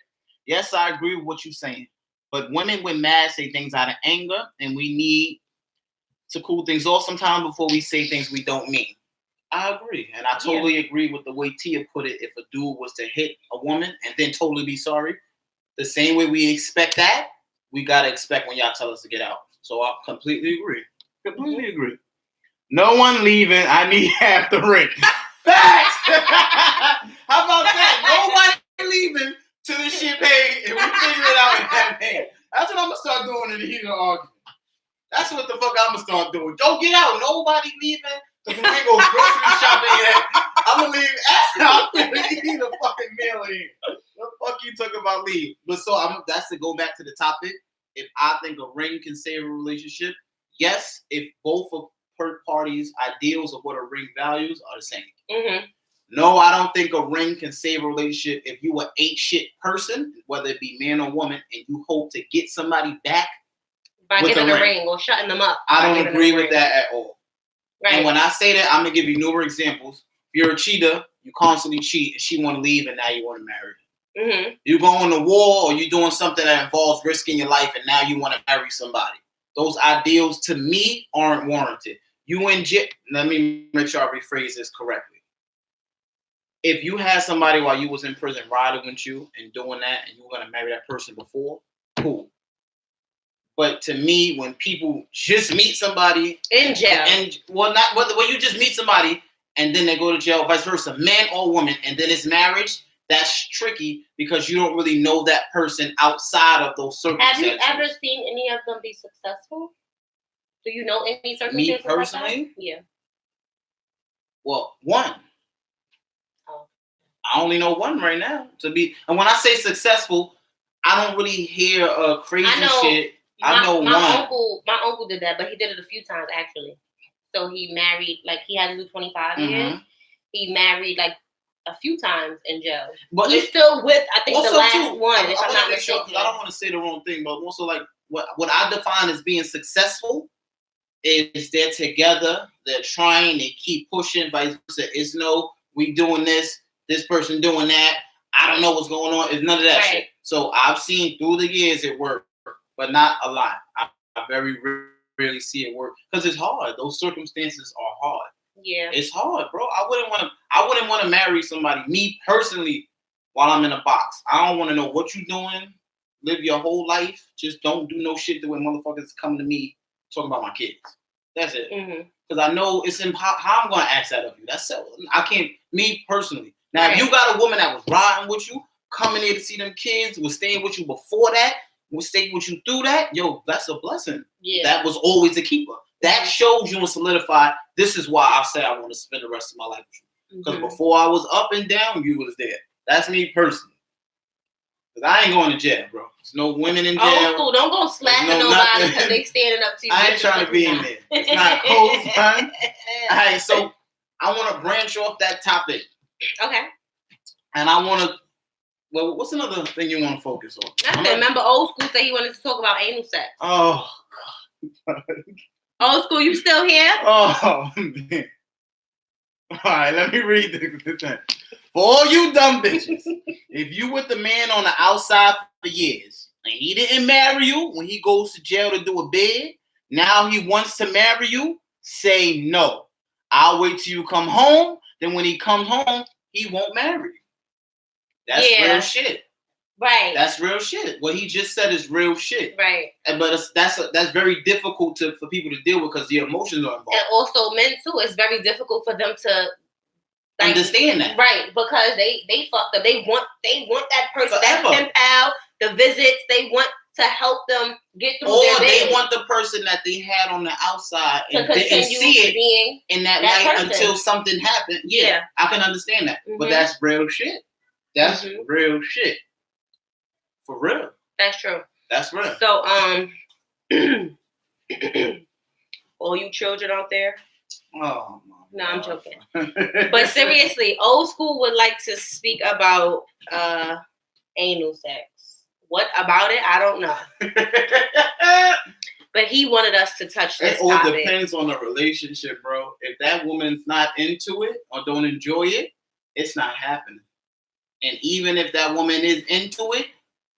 Yes, I agree with what you're saying. But women when mad say things out of anger, and we need to cool things off sometime before we say things we don't mean. I agree. And I totally agree with the way Tia put it. If a dude was to hit a woman and then totally be sorry, the same way we expect that, we got to expect when y'all tell us to get out. So I completely agree. Completely agree. No one leaving. I need half the rent. Facts! How about that? Nobody leaving till the shit paid and we figure it out in half hand. That's what I'm going to start doing in the heat of the argument. That's what the fuck I'm going to start doing. Don't get out. Nobody leaving. Because we ain't go grocery shopping yet. I'm going to leave after I'm going to eat a fucking meal in here. What the fuck you talking about leave? But so that's to go back to the topic. If I think a ring can save a relationship, yes, if both of parties' ideals of what a ring values are the same. Mm-hmm. No, I don't think a ring can save a relationship if you an ain't shit person, whether it be man or woman, and you hope to get somebody back by giving a ring or shutting them up. I don't agree with that at all. Right. And when I say that, I'm gonna give you numerous examples. If you're a cheater, you constantly cheat, and she want to leave, and now you want to marry her. Mm-hmm. You go on the war, or you doing something that involves risking your life, and now you want to marry somebody. Those ideals, to me, aren't warranted. You in jail. Let me make sure I rephrase this correctly. If you had somebody while you was in prison riding with you and doing that, and you were gonna marry that person before, cool. But to me, when people just meet somebody in jail, and when you just meet somebody and then they go to jail, vice versa, man or woman, and then it's marriage, that's tricky because you don't really know that person outside of those circumstances. Have you ever seen any of them be successful? Do you know any circumstances? Me personally? Like that? Yeah. Well, one. Oh. I only know one right now. And when I say successful, I don't really hear crazy shit. I know one. My uncle did that, but he did it a few times actually. So he married, like he had to do 25 years. He married like a few times in jail. But he's still with, I think, the last one. If I'm not mistaken. I don't want to say the wrong thing, but also like what I define as being successful is they're together, they're trying, they keep pushing, vice versa. It's no We doing this person doing that. I don't know what's going on. It's none of that shit. So I've seen through the years it work, but not a lot. I very rarely see it work because it's hard. Those circumstances are hard. Yeah, it's hard, bro. I wouldn't want to marry somebody. Me personally, while I'm in a box, I don't want to know what you're doing. Live your whole life. Just don't do no shit the way motherfuckers come to me talking about my kids. That's it. Because I know it's how I'm going to ask that of you. That's it. I can't. Me personally. Now, if you got a woman that was riding with you, coming here to see them kids, was staying with you before that, was staying with you through that, yo, that's a blessing. Yeah. That was always a keeper. That shows you and solidify. This is why I say I want to spend the rest of my life with you. Because before I was up and down, you was there. That's me personally. Because I ain't going to jail, bro. There's no women in jail. Old school. Don't go slapping nobody because they standing up to you. I ain't trying to be in there. It's not cool, son. All right, so I want to branch off that topic. Okay. And I want to. Well, what's another thing you want to focus on? Nothing. Remember, old school said he wanted to talk about anal sex. Oh, God. Old school, you still here? Oh, man. All right, let me read the thing. For all you dumb bitches, if you with the man on the outside for years and he didn't marry you when he goes to jail to do a bid, now he wants to marry you, say no. I'll wait till you come home. Then when he comes home, he won't marry you. That's real shit. Right. That's real shit. What he just said is real shit. Right. But that's very difficult for people to deal with because the emotions are involved. And also men too. It's very difficult for them to understand that. Right. Because they fucked up. They want that person, that pen pal, the visits. They want to help them get through their day. Or they want the person that they had on the outside and didn't see it in that light until something happened. Yeah, I can understand that. But that's real shit. That's real shit. For real. That's true. That's real. So, all you children out there. Oh, no, I'm joking. But seriously, old school would like to speak about anal sex. What about it? I don't know. But he wanted us to touch this topic. It all topic. Depends on the relationship, bro. If that woman's not into it or don't enjoy it, it's not happening. And even if that woman is into it,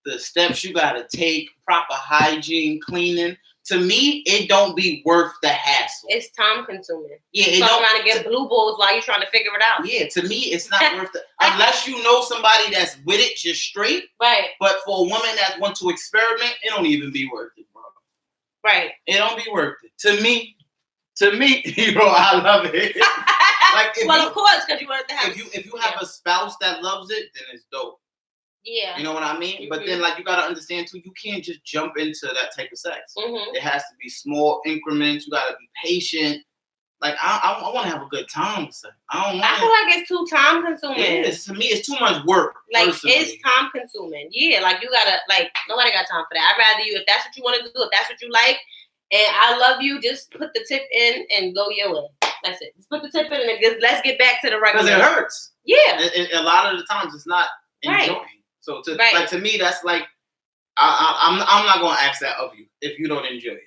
the steps you gotta take, proper hygiene, cleaning. To me, it don't be worth the hassle. It's time consuming. Yeah, you don't trying to get blue balls while you're trying to figure it out. Yeah, to me, it's not worth it unless you know somebody that's with it just straight. Right. But for a woman that wants to experiment, it don't even be worth it, bro. Right. It don't be worth it. To me, bro, I love it. Of course, because you want to have. If you have a spouse that loves it, then it's dope. Yeah. You know what I mean? But then, you gotta understand too, you can't just jump into that type of sex. It has to be small increments. You gotta be patient. Like I want to have a good time with sex. I feel like it's too time consuming. It is. To me, it's too much work. Like personally. It's time consuming. Yeah. Like you gotta nobody got time for that. I'd rather you if that's what you want to do, if that's what you like, and I love you, just put the tip in and go your way. That's it. Just put the tip in and let's get back to the regular. Because it hurts. Yeah. A lot of the times it's not enjoying. Right. So to me, that's like I'm not gonna ask that of you if you don't enjoy it.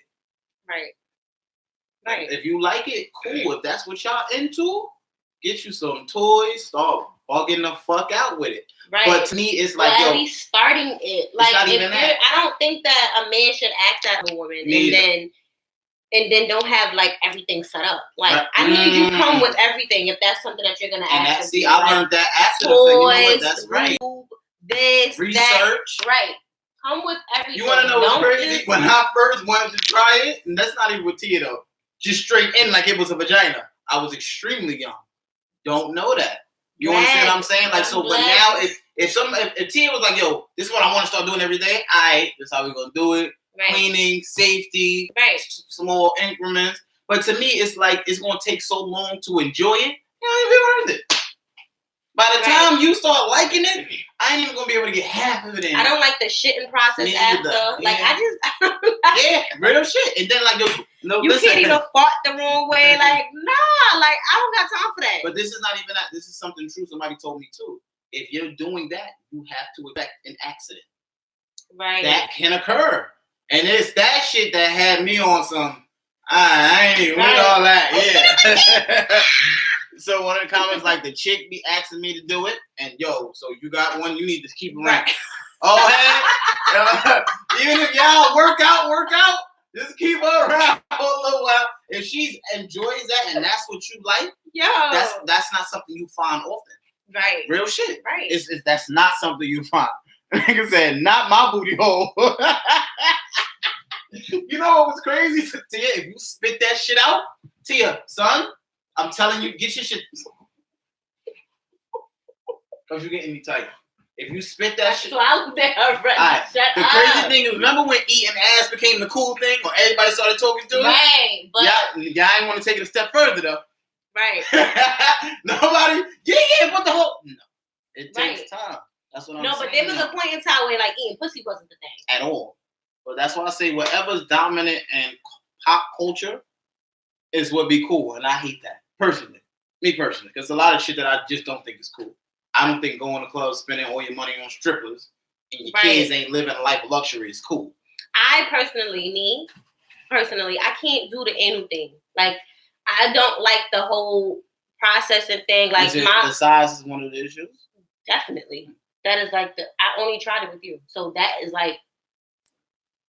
Right. Right. If you like it, cool. If that's what y'all into, get you some toys. Start bugging the fuck out with it. Right. But to me, it's like at least starting it. Like I don't think that a man should act that a woman and then don't have everything set up. Like I need you to come with everything if that's something that you're gonna ask. I learned that after the thing. You know that's right. This research. That, right. Come with everything. You want to know what's crazy? When I first wanted to try it, and that's not even with Tia though, just straight in like it was a vagina. I was extremely young. Don't know that. You understand what I'm saying? Like so, but now if Tia was like, yo, this is what I want to start doing every day, alright, that's how we're gonna do it. Right. Cleaning, safety, small increments. But to me, it's like it's gonna take so long to enjoy it. It don't even worth it. By the time you start liking it, I ain't even gonna be able to get half of it in. I don't like the shitting process after. Like real shit. And then you can't even fart the wrong way. Like I don't got time for that. But this is not even that. This is something true. Somebody told me too. If you're doing that, you have to expect an accident. Right. That can occur, and it's that shit that had me on some. I ain't even with all that. Yeah. So one of the comments like the chick be asking me to do it, and yo, so you got one, you need to keep around. Right. Oh hey, even if y'all work out, just keep her around for a little while. If she enjoys that and that's what you like, that's not something you find often. Right. Real shit. Right. That's not something you find. Like I said, not my booty hole. You know what was crazy? Tia, if you spit that shit out, Tia, son, I'm telling you, get your shit. Because you're getting me tight. If you spit that shit. Swallow that right. The crazy thing is, remember when eating ass became the cool thing, or everybody started talking to it? Right. But y'all didn't want to take it a step further, though. Right. Nobody, but the whole. No. It takes time. That's what I'm saying. No, but there was a point in time where, like, eating pussy wasn't the thing. At all. But that's why I say whatever's dominant in pop culture is what be cool. And I hate that. Personally. Me personally. Because a lot of shit that I just don't think is cool. I don't think going to clubs, spending all your money on strippers, and your kids ain't living a life of luxury is cool. I personally, I can't do the anal thing. Like, I don't like the whole processing thing. Like, the size is one of the issues? Definitely. That is like I only tried it with you. So that is like.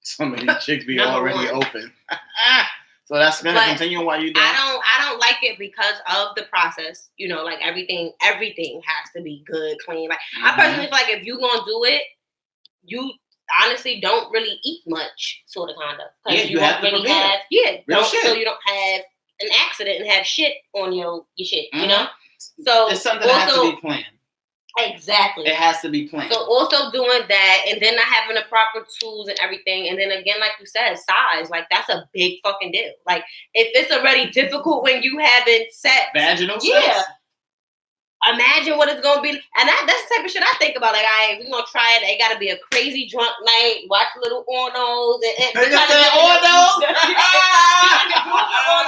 Some of these chicks be already open. So that's gonna continue while you do. I don't like it because of the process. You know, like everything has to be good, clean. Like I personally feel like if you gonna do it, you honestly don't really eat much, sort of, kind of. Yeah, you have to really have real shit. So you don't have an accident and have shit on your shit. You know. So it's something that has to be planned. Exactly. It has to be planned. So also doing that, and then not having the proper tools and everything, and then again, like you said, size, like that's a big fucking deal. Like if it's already difficult when you haven't set vaginal sex. Imagine what it's gonna be, and that's the type of shit I think about. Like, we're gonna try it. It gotta be a crazy drunk night. Watch little Ornos and all of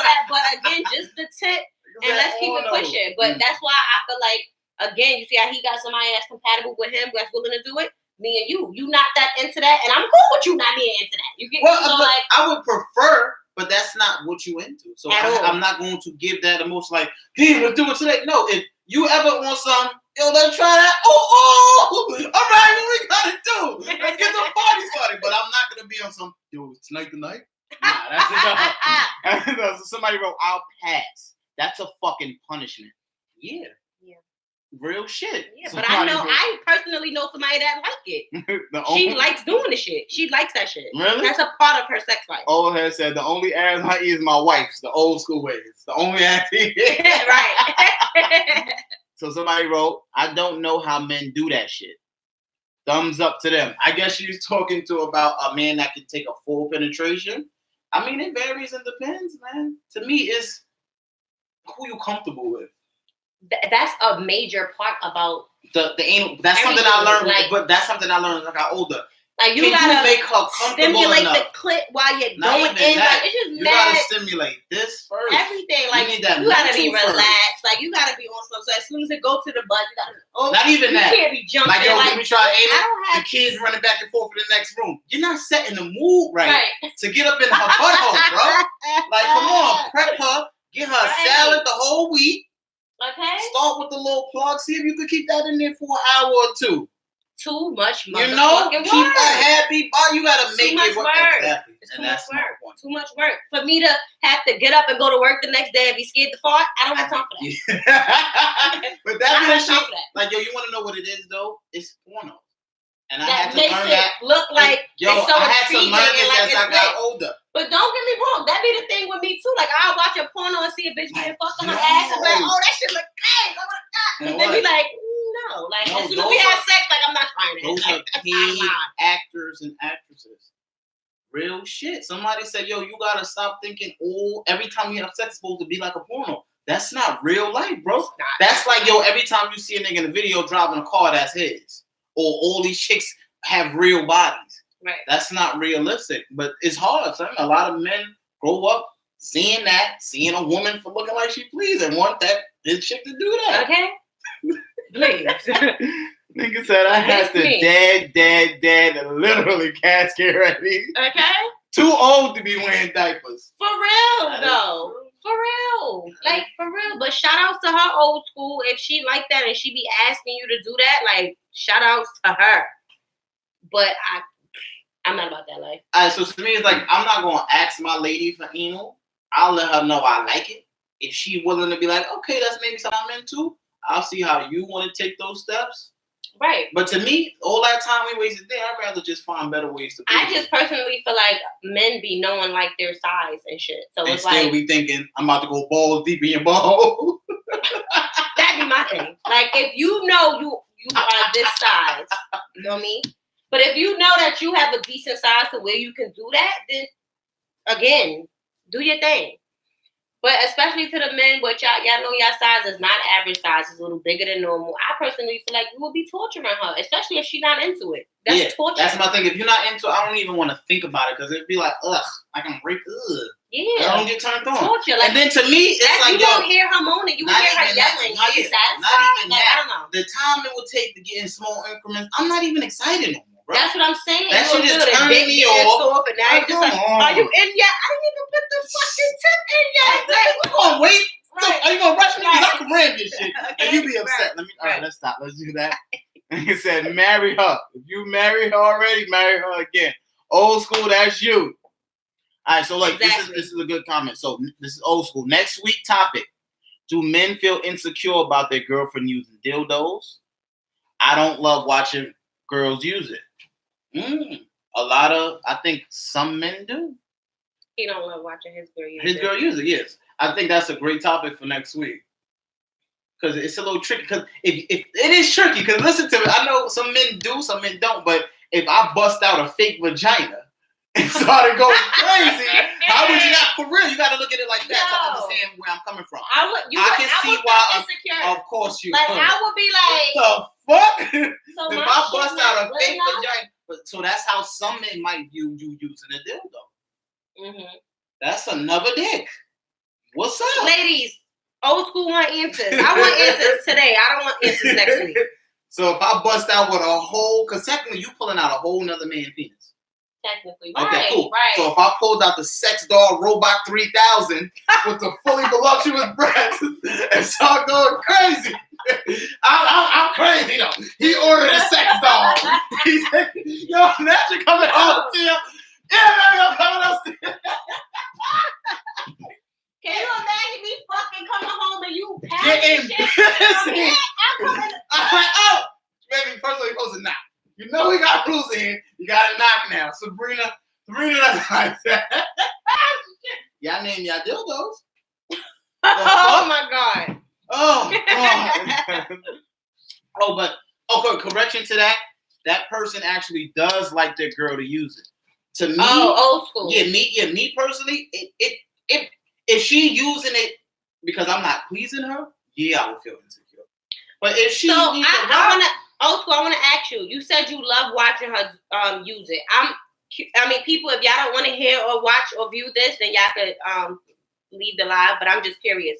that. But again, just the tip, and let's keep it pushing. But that's why I feel like. Again, you see how he got somebody that's compatible with him, that's willing to do it. Me and you not that into that, and I'm cool with you not being into that. You get like I would prefer, but that's not what you into. So I'm not going to give that emotion like, hey, let's do it today. No, if you ever want some, let's try that. Oh, all right, what we gotta do? Let's get the party started. But I'm not gonna be on some. Tonight the night. Nah, that's enough. Somebody wrote, "I'll pass." That's a fucking punishment. Yeah. Real shit. Yeah, but I personally know somebody that like it. She likes doing the shit. She likes that shit. Really? That's a part of her sex life. Old head said the only ass I eat is my wife's, the old school ways. The only ass he right. So somebody wrote, I don't know how men do that shit. Thumbs up to them. I guess she's talking about a man that can take a full penetration. I mean, it varies and depends, man. To me, it's who you comfortable with. That's a major part about the anal. That's something I learned, but that's something I learned as I got older. Like you gotta make her comfortable stimulate enough. the clit while you're going in. Like it's just you gotta stimulate this first. Everything. Like you gotta be relaxed. Like you gotta be on some. So as soon as it go to the butt, you gotta. Not even that. You can't be jumping. Like let me try anal. The kids running back and forth in the next room. You're not setting the mood right to get up in her butthole, bro. Like come on, prep her, get her a salad the whole week. Okay. Start with the little plug. See if you could keep that in there for an hour or two. Too much keep her happy. Oh, you gotta make it work. Exactly. It's too much work. Too much work for me to have to get up and go to work the next day and be scared to fart. I don't have time for that. But that's shit. Like you want to know what it is though? It's porno. And I had to learn that. Look like I had to learn this as I got older. But don't get me wrong, that be the thing with me too. Like I'll watch a porno and see a bitch getting fucked on her ass and be like, oh, that shit look good. And then be like, no. Like as soon as we have sex, like I'm not trying it. Those are paid actors and actresses. Real shit. Somebody said, yo, you gotta stop thinking, every time you have sex it's supposed to be like a porno. That's not real life, bro. That's like, every time you see a nigga in a video driving a car, that's his. Or all these chicks have real bodies. Right. That's not realistic. But it's hard. Son. A lot of men grow up seeing a woman for looking like she pleased and want this chick to do that. Okay. Please. Nigga said I had to dead, literally casket ready. Okay. Too old to be wearing diapers. For real, though. For real. Like, for real. But shout outs to her old school. If she like that and she be asking you to do that, like, shout outs to her. But I'm not about that life. Alright, so to me, it's like, I'm not going to ask my lady for anal. I'll let her know I like it. If she willing to be like, okay, that's maybe something I'm into, I'll see how you want to take those steps. Right. But to me, all that time we wasted there, I'd rather just find better ways to. I just personally feel like men be knowing like their size and shit. So and it's still like be thinking I'm about to go balls deep in your ball. That'd be my thing. Like if you know you are this size, you know me. But if you know that you have a decent size to where you can do that, then again, do your thing. But especially to the men, but y'all know your size is not average size. It's a little bigger than normal. I personally feel like you will be torturing her, especially if she's not into it. That's torture. That's my thing. If you're not into it, I don't even want to think about it because it'd be like, ugh, I can break, ugh. Yeah. I don't get turned on. Torture. Like, and then to me, it's like, you don't hear her moaning. You hear her yelling. Are you satisfied? Not even like, that. I don't know. The time it will take to get in small increments, I'm not even excited no more, bro. That's what I'm saying. That shit just turning me off. And now you're just like, are you in yet? I didn't even put the fucking tip in yet. Like, we're going to wait. Right. Are you going to rush me? Because I can ram this shit. Okay. And you be upset. All right, let's stop. Let's do that. And he said, marry her. If you marry her already, marry her again. Old school, that's you. All right, so like exactly. this is a good comment. So this is old school. Next week topic: do men feel insecure about their girlfriend using dildos? I don't love watching girls use it. I think some men do. He don't love watching his girl use His girl use it, yes. I think that's a great topic for next week. Because it's a little tricky. Because if it is tricky, because listen to me, I know some men do, some men don't. But if I bust out a fake vagina and started going crazy, how would you not? For real, you got to look at it like that to understand where I'm coming from. I can see why. Of course you. Like I would be like, what the fuck? So if I bust out a fake vagina, so that's how some men might view you using a dildo. Mm-hmm. That's another dick. What's up, ladies? Old school want answers. I want answers today. I don't want answers next week. So if I bust out with a whole, because technically you pulling out a whole nother man's penis. Technically, okay, cool. Right. So if I pulled out the Sex Doll Robot 3000 with the fully voluptuous breasts and start going crazy, I'm crazy though. He ordered a sex doll. He said, "Yo, imagine coming home to him. Yeah, baby, I'm coming upstairs." Can you imagine me fucking coming home and you getting busy? I'm like, oh, baby, first of all, you're supposed to knock. You know we got rules in here. You got to knock now. Sabrina doesn't like that. Y'all name y'all dildos. Oh my god. Oh god. Correction to that. That person actually does like their girl to use it. To me, old school. Me personally, if she using it because I'm not pleasing her, I would feel insecure. But if she I want to ask you. You said you love watching her use it. People, if y'all don't want to hear or watch or view this, then y'all could leave the live. But I'm just curious.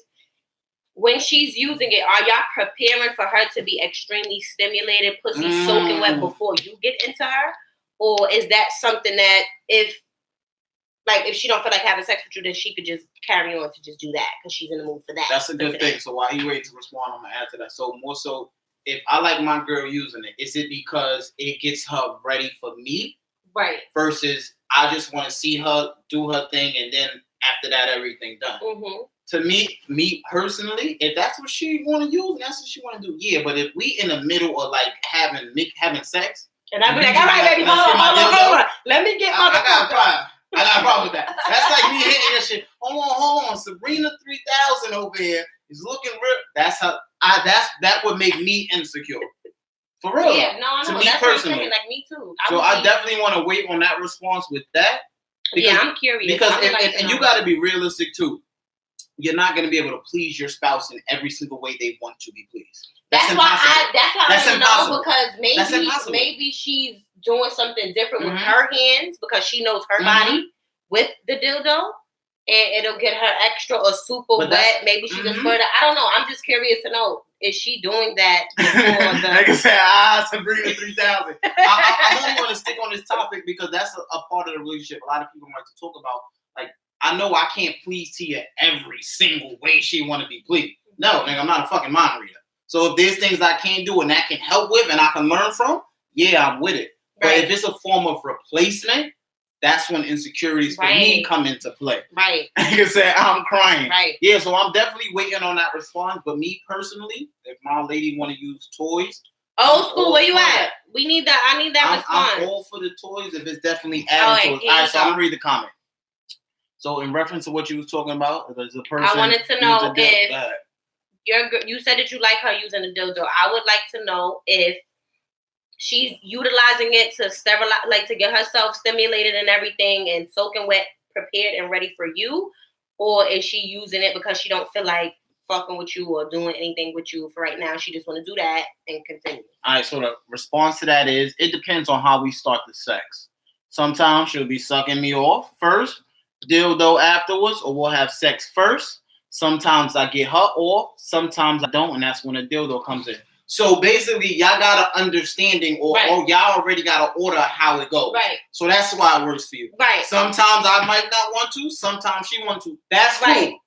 When she's using it, are y'all preparing for her to be extremely stimulated, pussy soaking wet before you get into her, or is that something that if she don't feel like having sex with you, then she could just carry on to just do that because she's in the mood for that? That's a good thing. So while you wait to respond, I'm gonna add to that. So more so, if I like my girl using it, is it because it gets her ready for me? Right. Versus I just want to see her do her thing and then after that everything done. Mm-hmm. To me personally, if that's what she want to use and that's what she want to do, yeah. But if we in the middle of like having sex, and I be like, all right, baby, hold on, let me get my. I got a problem with that. That's like me hitting your shit. Hold on. Sabrina 3000 over here is looking real. That's how. That would make me insecure. For real. Yeah, no, I know. To me that's personally. Like me too. I definitely want to wait on that response with that. Because, I'm curious. Because and you got to be realistic too. You're not going to be able to please your spouse in every single way they want to be pleased. That's why I don't know, because maybe she's doing something different with her hands because she knows her body with the dildo, and it'll get her extra or super wet. Maybe she just further. I don't know. I'm just curious to know, is she doing that before the? Like I said, Sabrina 3000. I only want to stick on this topic because that's a part of the relationship. A lot of people like to talk about, like I know I can't please Tia every single way she want to be pleased. No, nigga, I'm not a fucking mind reader. So if there's things I can't do and that can help with and I can learn from, yeah, I'm with it. Right. But if it's a form of replacement, that's when insecurities for me come into play. Right. I can say I'm crying. Right. Yeah, so I'm definitely waiting on that response. But me personally, if my lady want to use toys, old school, where you at? We need that. I need that response. I'm all for the toys if it's definitely added to it. All right, so I'm gonna read the comment. So in reference to what you was talking about, there's a person. I wanted to know if you said that you like her using a dildo. I would like to know if she's utilizing it to sterilize, like to get herself stimulated and everything and soaking wet, prepared and ready for you, or is she using it because she don't feel like fucking with you or doing anything with you for right now? She just want to do that and continue. All right, so the response to that is it depends on how we start the sex. Sometimes she'll be sucking me off first, dildo afterwards, or we'll have sex first. Sometimes I get her off, sometimes I don't, and that's when a dildo comes in. So basically, y'all got an understanding, or y'all already got an order how it goes. Right. So that's why it works for you. Right. Sometimes I might not want to. Sometimes she wants to. That's cool.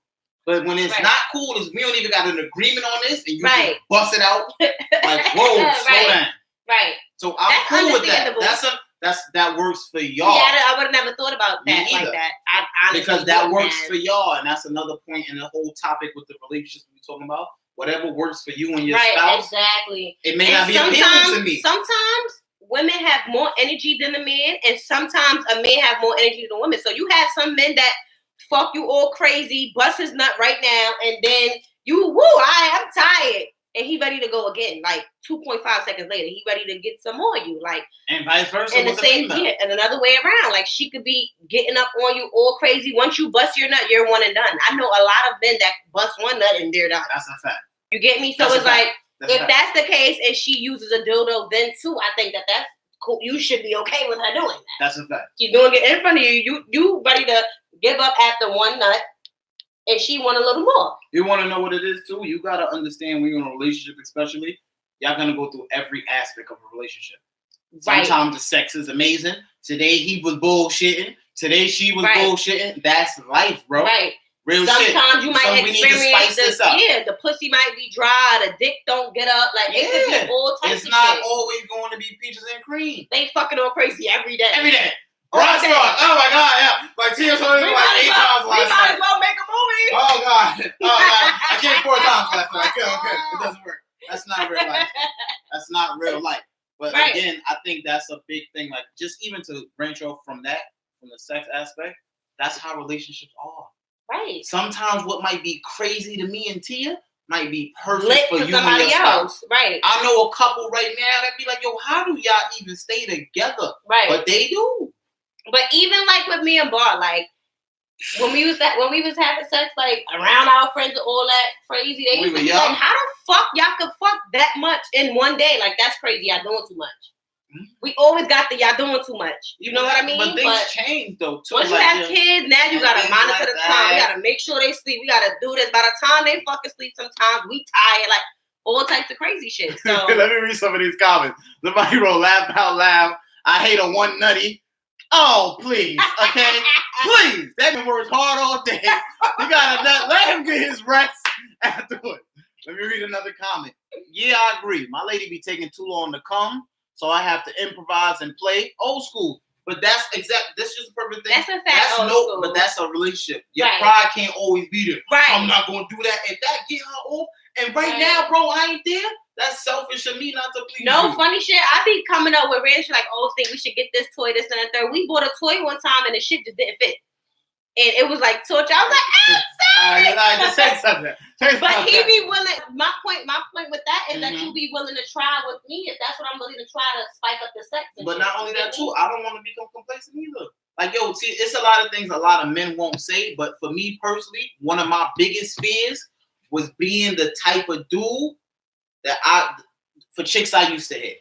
But when it's not cool, is we don't even got an agreement on this, and you just bust it out like, whoa, slow down. Right. So I'm cool with that. That works for y'all. Yeah, I would have never thought about that like that. Because that works for y'all, and that's another point in the whole topic with the relationships we're talking about. Whatever works for you and your spouse. Exactly. It may not be appealing to me. Sometimes women have more energy than a man, and sometimes a man have more energy than a woman. So you have some men that fuck you all crazy, bust his nut right now, and then you, I'm tired. And he ready to go again. Like 2.5 seconds later, he ready to get some more of you. Like, and vice versa. And the same, and another way around. Like she could be getting up on you all crazy. Once you bust your nut, you're one and done. I know a lot of men that bust one nut and they're done. That's a fact. You get me? So it's like, if that's the case, and she uses a dildo, then too, I think that's cool. You should be okay with her doing that. That's a fact. She's doing it in front of you. You ready to give up after one nut, and she want a little more. You want to know what it is too? You got to understand when you're in a relationship, especially, y'all going to go through every aspect of a relationship. Sometimes the sex is amazing. Today he was bullshitting. Today she was bullshitting. That's life, bro. Right. Real Sometimes you might experience this. Yeah, the pussy might be dry, the dick don't get up. Like it could be all types of shit. It's not always going to be peaches and cream. They fucking all crazy every day. Every day. Rockstar. Oh my god, yeah. Like Tia told me like 8 times last night. We might as well make a movie. Oh god. I came 4 times last night. Okay. It doesn't work. That's not real life. That's not real life. But again, I think that's a big thing. Like just even to branch off from that, from the sex aspect, that's how relationships are. Right. Sometimes what might be crazy to me and Tia might be perfect for you somebody and your else. spouse. Right. I know a couple right now that be like, yo, how do y'all even stay together? Right. But they do. But even like with me and Bar, like when we was having sex, like around our friends and all that crazy, they used to be like, how the fuck y'all could fuck that much in one day? Like that's crazy. Y'all doing too much. We always got the y'all doing too much. You know what I mean? But things change though too. Once you have kids, now you gotta monitor the time. We gotta make sure they sleep. We gotta do this. By the time they fucking sleep, sometimes we tired. Like all types of crazy shit. So let me read some of these comments. Somebody wrote, laugh out loud. I hate a one nutty. Oh, please, okay? Please. That can work hard all day. You gotta let him get his rest afterwards. Let me read another comment. Yeah, I agree. My lady be taking too long to come, so I have to improvise and play old school. But that's this is the perfect thing. That's a fact. School. But that's a relationship. Your pride can't always be there. Right. I'm not gonna do that. If that get her off, and now, bro, I ain't there. That's selfish of me not to please you. Funny shit. I be coming up with random shit like, think we should get this toy, this and the third. We bought a toy one time and the shit just didn't fit. And it was like torture. I was like, I'm sorry. Just say something. But he be willing. My point with that is that you be willing to try with me if that's what I'm willing to try to spike up the sex. But not only that too, I don't want to become complacent either. Like see, it's a lot of things a lot of men won't say. But for me personally, one of my biggest fears was being the type of dude that for chicks I used to hit.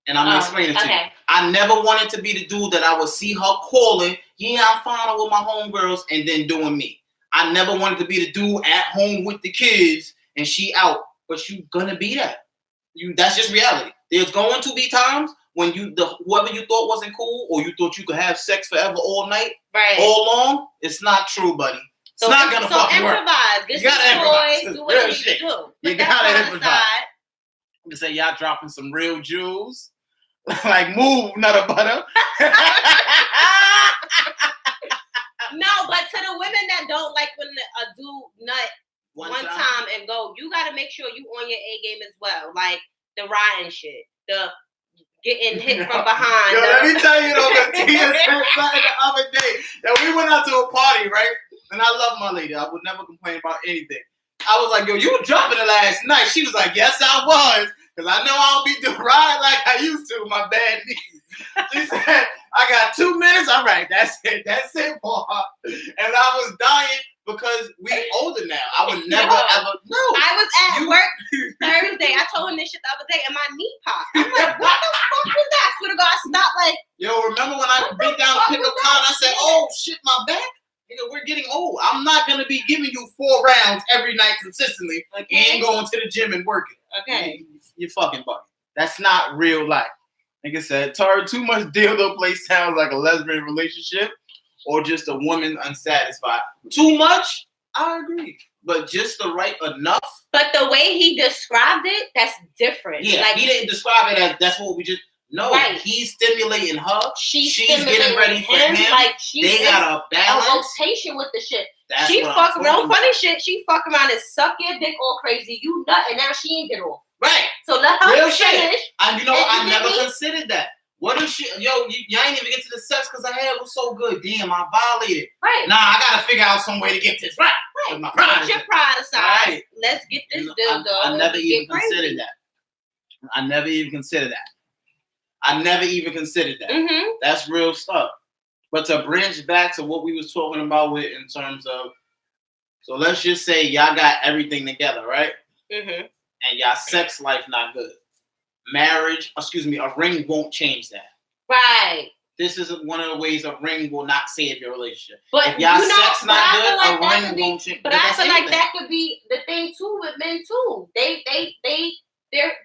And I'm gonna explain it to you. I never wanted to be the dude that I would see her calling, I'm fine with my homegirls, and then doing me. I never wanted to be the dude at home with the kids and she out. But you gonna be that. That's just reality. There's going to be times when whoever you thought wasn't cool, or you thought you could have sex forever all night, all along, it's not true, buddy. It's not gonna fucking work. Get some toys, do what you need to do. You gotta improvise. You say y'all dropping some real jewels, like move, nutter butter. No, but to the women that don't like when a dude nut one time and go, you gotta make sure you on your A game as well, like the riding shit, the getting hit from behind. Yo, let me tell you though, the Tia said something the other day that we went out to a party, right? And I love my lady. I would never complain about anything. I was like, yo, you were dropping it last night. She was like, yes, I was. Because I know I don't be doing ride like I used to, my bad knees. She said, I got 2 minutes. All right, that's it, boy. And I was dying because we older now. I would never, ever, no. I was at work Thursday. I told him this shit the other day and my knee popped. I'm like, what the fuck was that? I swear to God, I stopped like. Yo, remember when I bent down to pick up Con, I said, oh, shit, my back? Nigga, we're getting old. I'm not going to be giving you 4 rounds every night consistently and going to the gym and working. Okay. You fucking bugging. That's not real life. Like I said, too much dildo play sounds like a lesbian relationship or just a woman unsatisfied. Too much? I agree. But just the right enough. But the way he described it, that's different. Yeah, like, he didn't describe it as that's what we just... No, he's stimulating her. She's getting ready for him. Like they got a balance. A rotation with the shit. She fuck around, funny shit. She fuck around and suck your dick all crazy. You nut, and now she ain't get off. Right. So let her real finish. Shit. And you know, I never considered that. What if she, you ain't even get to the sex because her hair was so good. Damn, I violated. Right. Nah, I gotta figure out some way to get this right. Right. My pride get your pride aside. Right. Let's get this dildo. I never even considered that. I never even considered that. Mm-hmm. That's real stuff. But to branch back to what we was talking about with in terms of, so let's just say y'all got everything together, right? Mm-hmm. And y'all sex life not good. A ring won't change that. Right. This is one of the ways a ring will not save your relationship. But if y'all sex not good, like a ring won't change. But I feel like that could be the thing too with men too.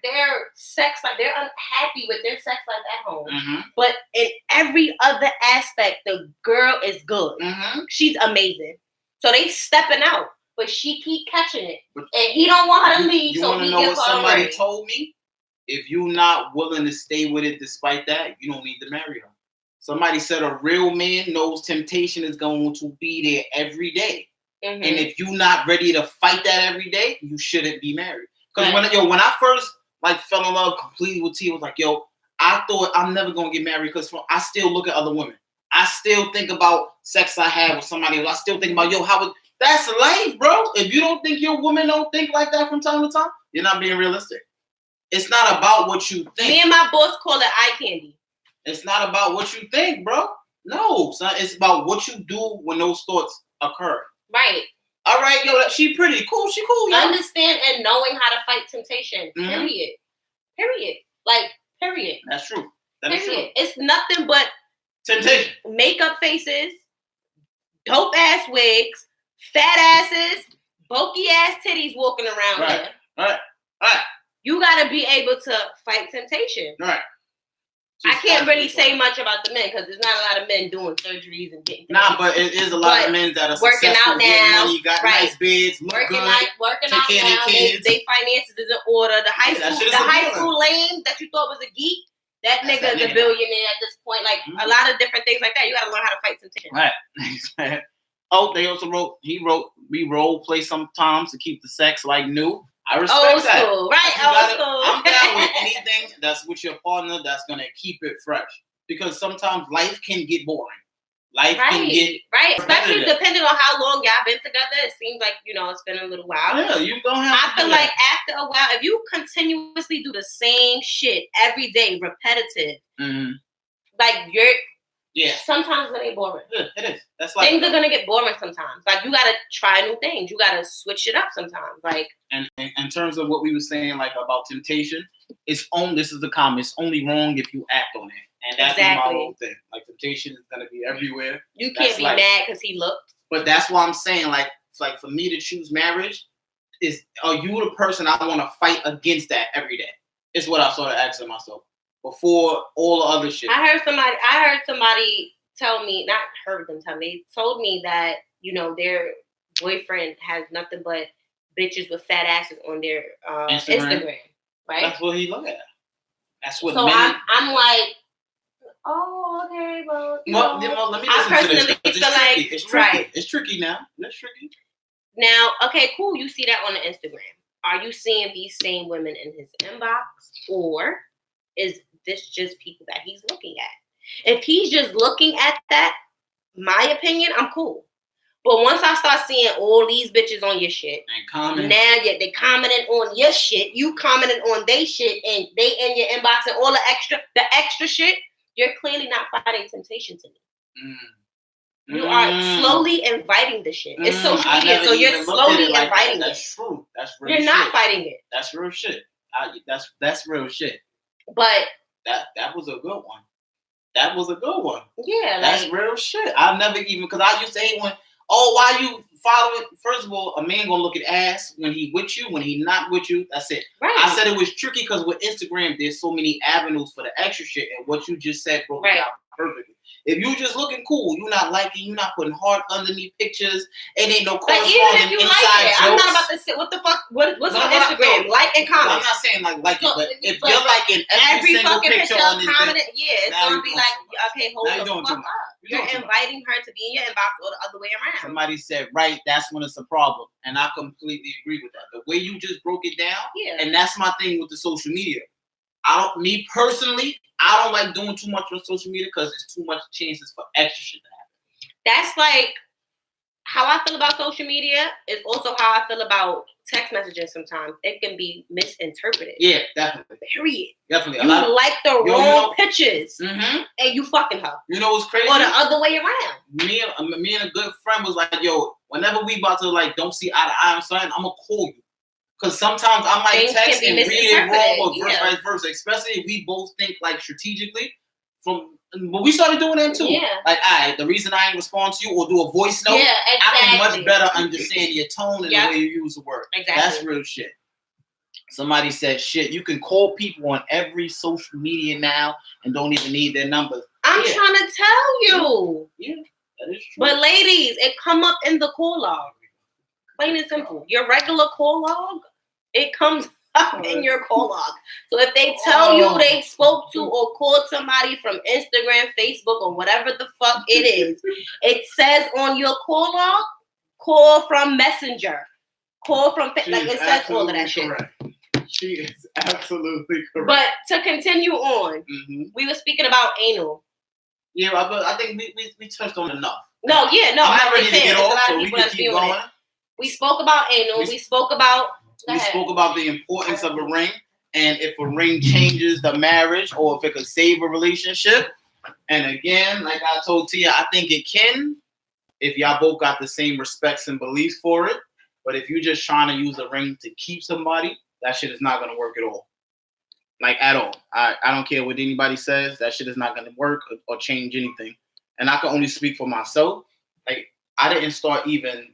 Their sex life, they're unhappy with their sex life at home. Mm-hmm. But in every other aspect, the girl is good. Mm-hmm. She's amazing. So they stepping out, but she keep catching it. And he don't want her to leave. You want to know what somebody told me? If you're not willing to stay with it despite that, you don't need to marry her. Somebody said a real man knows temptation is going to be there every day. Mm-hmm. And if you're not ready to fight that every day, you shouldn't be married. Because when I first fell in love completely with T, was like, yo, I thought I'm never gonna get married because I still look at other women. I still think about sex I had with somebody else. I still think about that's life, bro. If you don't think your woman don't think like that from time to time, you're not being realistic. It's not about what you think. Me and my boss call it eye candy. It's not about what you think, bro. No, son. It's about what you do when those thoughts occur. Right. All right, yo, she pretty cool. She cool, yo. Understand and knowing how to fight temptation. Mm-hmm. Period. Like, period. That's true. That is true. It's nothing but temptation. Makeup faces, dope ass wigs, fat asses, bulky ass titties walking around here. Right. You gotta be able to fight temptation. Right. I can't really say much about the men because there's not a lot of men doing surgeries and getting. Nah, but it is a lot of men that are working out now. Money, got nice beds, look working good, out now. They finances is in order. The high school lame that you thought was a geek, that nigga is a billionaire at this point. Like a lot of different things like that. You got to learn how to fight temptation. Right. Oh, they also we role play sometimes to keep the sex like new. I respect old that. School, right? Old school. I'm down with anything that's with your partner that's gonna keep it fresh. Because sometimes life can get boring. Life can get especially depending on how long y'all been together. It seems like it's been a little while. Yeah, you gonna have. I feel like after a while, if you continuously do the same shit every day, repetitive, like sometimes it ain't boring. Yeah, it is. That's like things are gonna get boring sometimes. Like you gotta try new things. You gotta switch it up sometimes. Like and in terms of what we were saying, like about temptation, this is the comment. It's only wrong if you act on it, and that's my whole thing. Like temptation is gonna be everywhere. You can't be mad because he looked. But that's why I'm saying, like, it's like for me to choose marriage, are you the person I want to fight against that every day? It's what I started asking myself. Before all the other shit. I heard somebody tell me, not heard them tell me, they told me that, you know, their boyfriend has nothing but bitches with fat asses on their Instagram, right? That's what he look at. That's what. So I'm like, oh, okay, well, let me listen to this. It's feel like it's tricky. Right. It's tricky now. That's tricky. Now, okay, cool. You see that on the Instagram. Are you seeing these same women in his inbox, or is this just people that he's looking at? If he's just looking at that, my opinion, I'm cool. But once I start seeing all these bitches on your shit, now they commenting on your shit, you commenting on they shit, and they in your inbox and all the extra shit, you're clearly not fighting temptation to me. You are slowly inviting the shit. It's social media, so you're slowly inviting it. That's true. That's real shit. You're not fighting it. That's real shit. That's real shit. But that was a good one. That was a good one. Yeah, that's real shit. I never even, because I used to hate when, why you following? First of all, a man gonna look at ass when he with you, when he not with you. That's it. Right. I said it was tricky because with Instagram, there's so many avenues for the extra shit, and what you just said broke it out perfectly. If you just looking cool, you not liking, you not putting heart underneath pictures, it ain't no corresponding inside jokes. I'm not about to say what the fuck. What's on Instagram? Like and comment. I'm not saying like it, but if you're liking every single picture on this commenting, it's gonna be like, okay, hold the fuck up. You're inviting her to be in your inbox or the other way around. Somebody said, right, that's when it's a problem. And I completely agree with that. The way you just broke it down, and that's my thing with the social media. Me personally, I don't like doing too much on social media because there's too much chances for extra shit to happen. That's like how I feel about social media is also how I feel about text messaging sometimes. It can be misinterpreted. Yeah, definitely. Period. Definitely. You like the wrong pictures and you fucking her. You know what's crazy? Or the other way around. Me and a good friend was like, yo, whenever we about to like don't see eye to eye on something, I'm going to call you. Because sometimes I might text and read it wrong or vice versa, especially if we both think like strategically. But we started doing that too. Yeah. Like, the reason I ain't respond to you or do a voice note, I can much better understand your tone and the way you use the word. Exactly. That's real shit. Somebody said, shit, you can call people on every social media now and don't even need their numbers. I'm trying to tell you. Yeah, that is true. But ladies, it come up in the call log. Plain and simple. Your regular call log, it comes up in your call log. So if they tell you they spoke to or called somebody from Instagram, Facebook, or whatever the fuck it is, it says on your call log, call from Messenger, call from like it says all of that shit. She is absolutely correct. But to continue on, we were speaking about anal. Yeah, but I think we touched on enough. No, I'm not ready to get off, so we can keep going. We spoke about anal. We spoke about the importance of a ring, and if a ring changes the marriage or if it could save a relationship. And again, like I told Tia, I think it can if y'all both got the same respects and beliefs for it. But if you're just trying to use a ring to keep somebody, that shit is not going to work at all. Like, at all. I don't care what anybody says. That shit is not going to work or change anything. And I can only speak for myself. Like, I didn't start even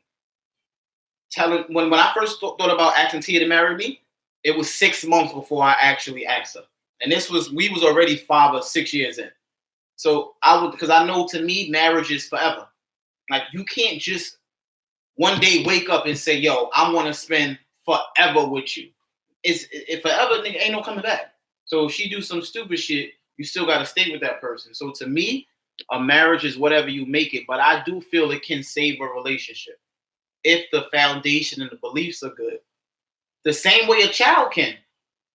telling, when I first thought about asking Tia to marry me, it was 6 months before I actually asked her. And we was already 5 or 6 years in. So because I know to me, marriage is forever. Like, you can't just one day wake up and say, yo, I want to spend forever with you. If forever, nigga, ain't no coming back. So if she do some stupid shit, you still got to stay with that person. So to me, a marriage is whatever you make it. But I do feel it can save a relationship if the foundation and the beliefs are good. The same way a child can.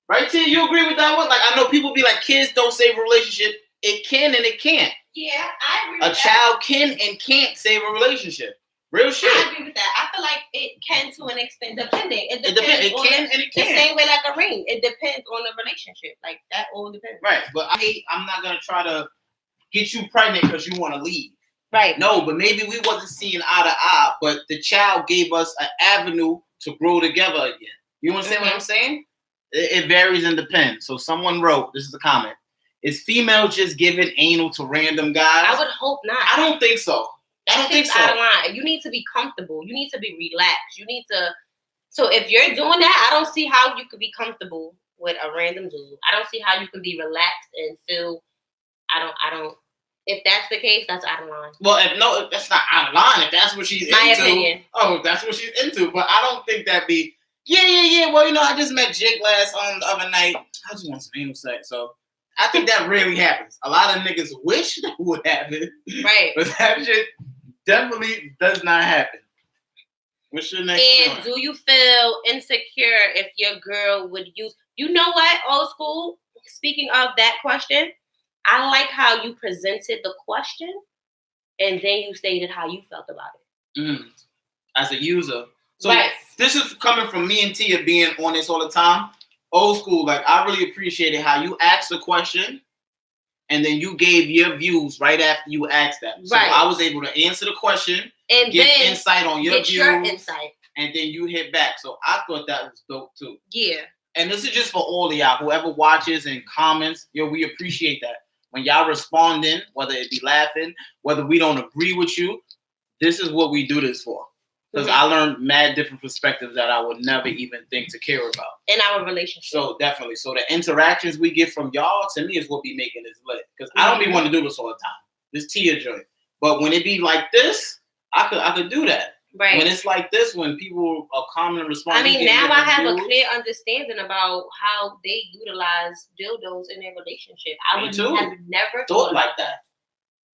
Right, Tia? You agree with that one? Like, I know people be like, kids don't save a relationship. It can and it can't. Yeah, I agree with that. A child can and can't save a relationship. Real shit. I agree with that. I feel like it can to an extent, depending. It depends. It can and it can. The same way like a ring. It depends on the relationship. Like, that all depends. Right, but I'm not going to try to get you pregnant because you want to leave. Right. No, but maybe we wasn't seeing eye to eye, but the child gave us an avenue to grow together again. You understand what I'm saying? It varies and depends. So someone wrote, this is a comment, is females just giving anal to random guys? I would hope not. I don't think so. I don't think so. Out of line. You need to be comfortable. You need to be relaxed. You need to. So if you're doing that, I don't see how you could be comfortable with a random dude. I don't see how you can be relaxed and feel. I don't. If that's the case, that's out of line. Well, if that's not out of line. If that's what she's My into. opinion. Oh, that's what she's into. But I don't think that'd be, yeah. Well, I just met Jake the other night. I just want some anal sex. So I think that really happens. A lot of niggas wish that would happen. Right. But that shit definitely does not happen. What's your next one? And do you feel insecure if your girl would use... You know what, old school? Speaking of that question, I like how you presented the question and then you stated how you felt about it. As a user. So This is coming from me and Tia being on this all the time. Old school, like I really appreciated how you asked the question and then you gave your views right after you asked that. So I was able to answer the question and give insight on your views. Your insight. And then you hit back. So I thought that was dope too. Yeah. And this is just for all of y'all, whoever watches and comments, we appreciate that. When y'all responding, whether it be laughing, whether we don't agree with you, this is what we do this for. Because I learned mad different perspectives that I would never even think to care about. In our relationship. So definitely. So the interactions we get from y'all, to me, is what be making this lit. Because I don't be wanting to do this all the time. This Tia joint. But when it be like this, I could do that. Right. When it's like this, when people are commonly responding. I mean, now I have a clear understanding about how they utilize dildos in their relationship. I would have never thought like that.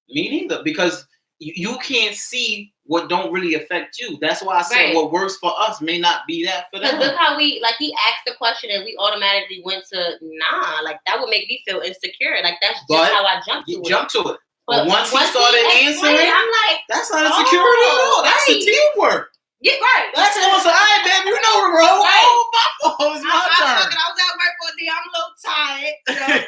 Me neither. Because you can't see what don't really affect you. That's why I said what works for us may not be that for them. Because look how he asked the question and we automatically went to nah. Like that would make me feel insecure. Like that's just how I jumped to it. Jump to it. But once he started answering, I'm like, that's not insecurity at all. That's the teamwork. Yeah, right. That's awesome. All right, baby, you know the role. Right. Oh, my fault. It's my turn. I was at work for a day. I'm a little tired.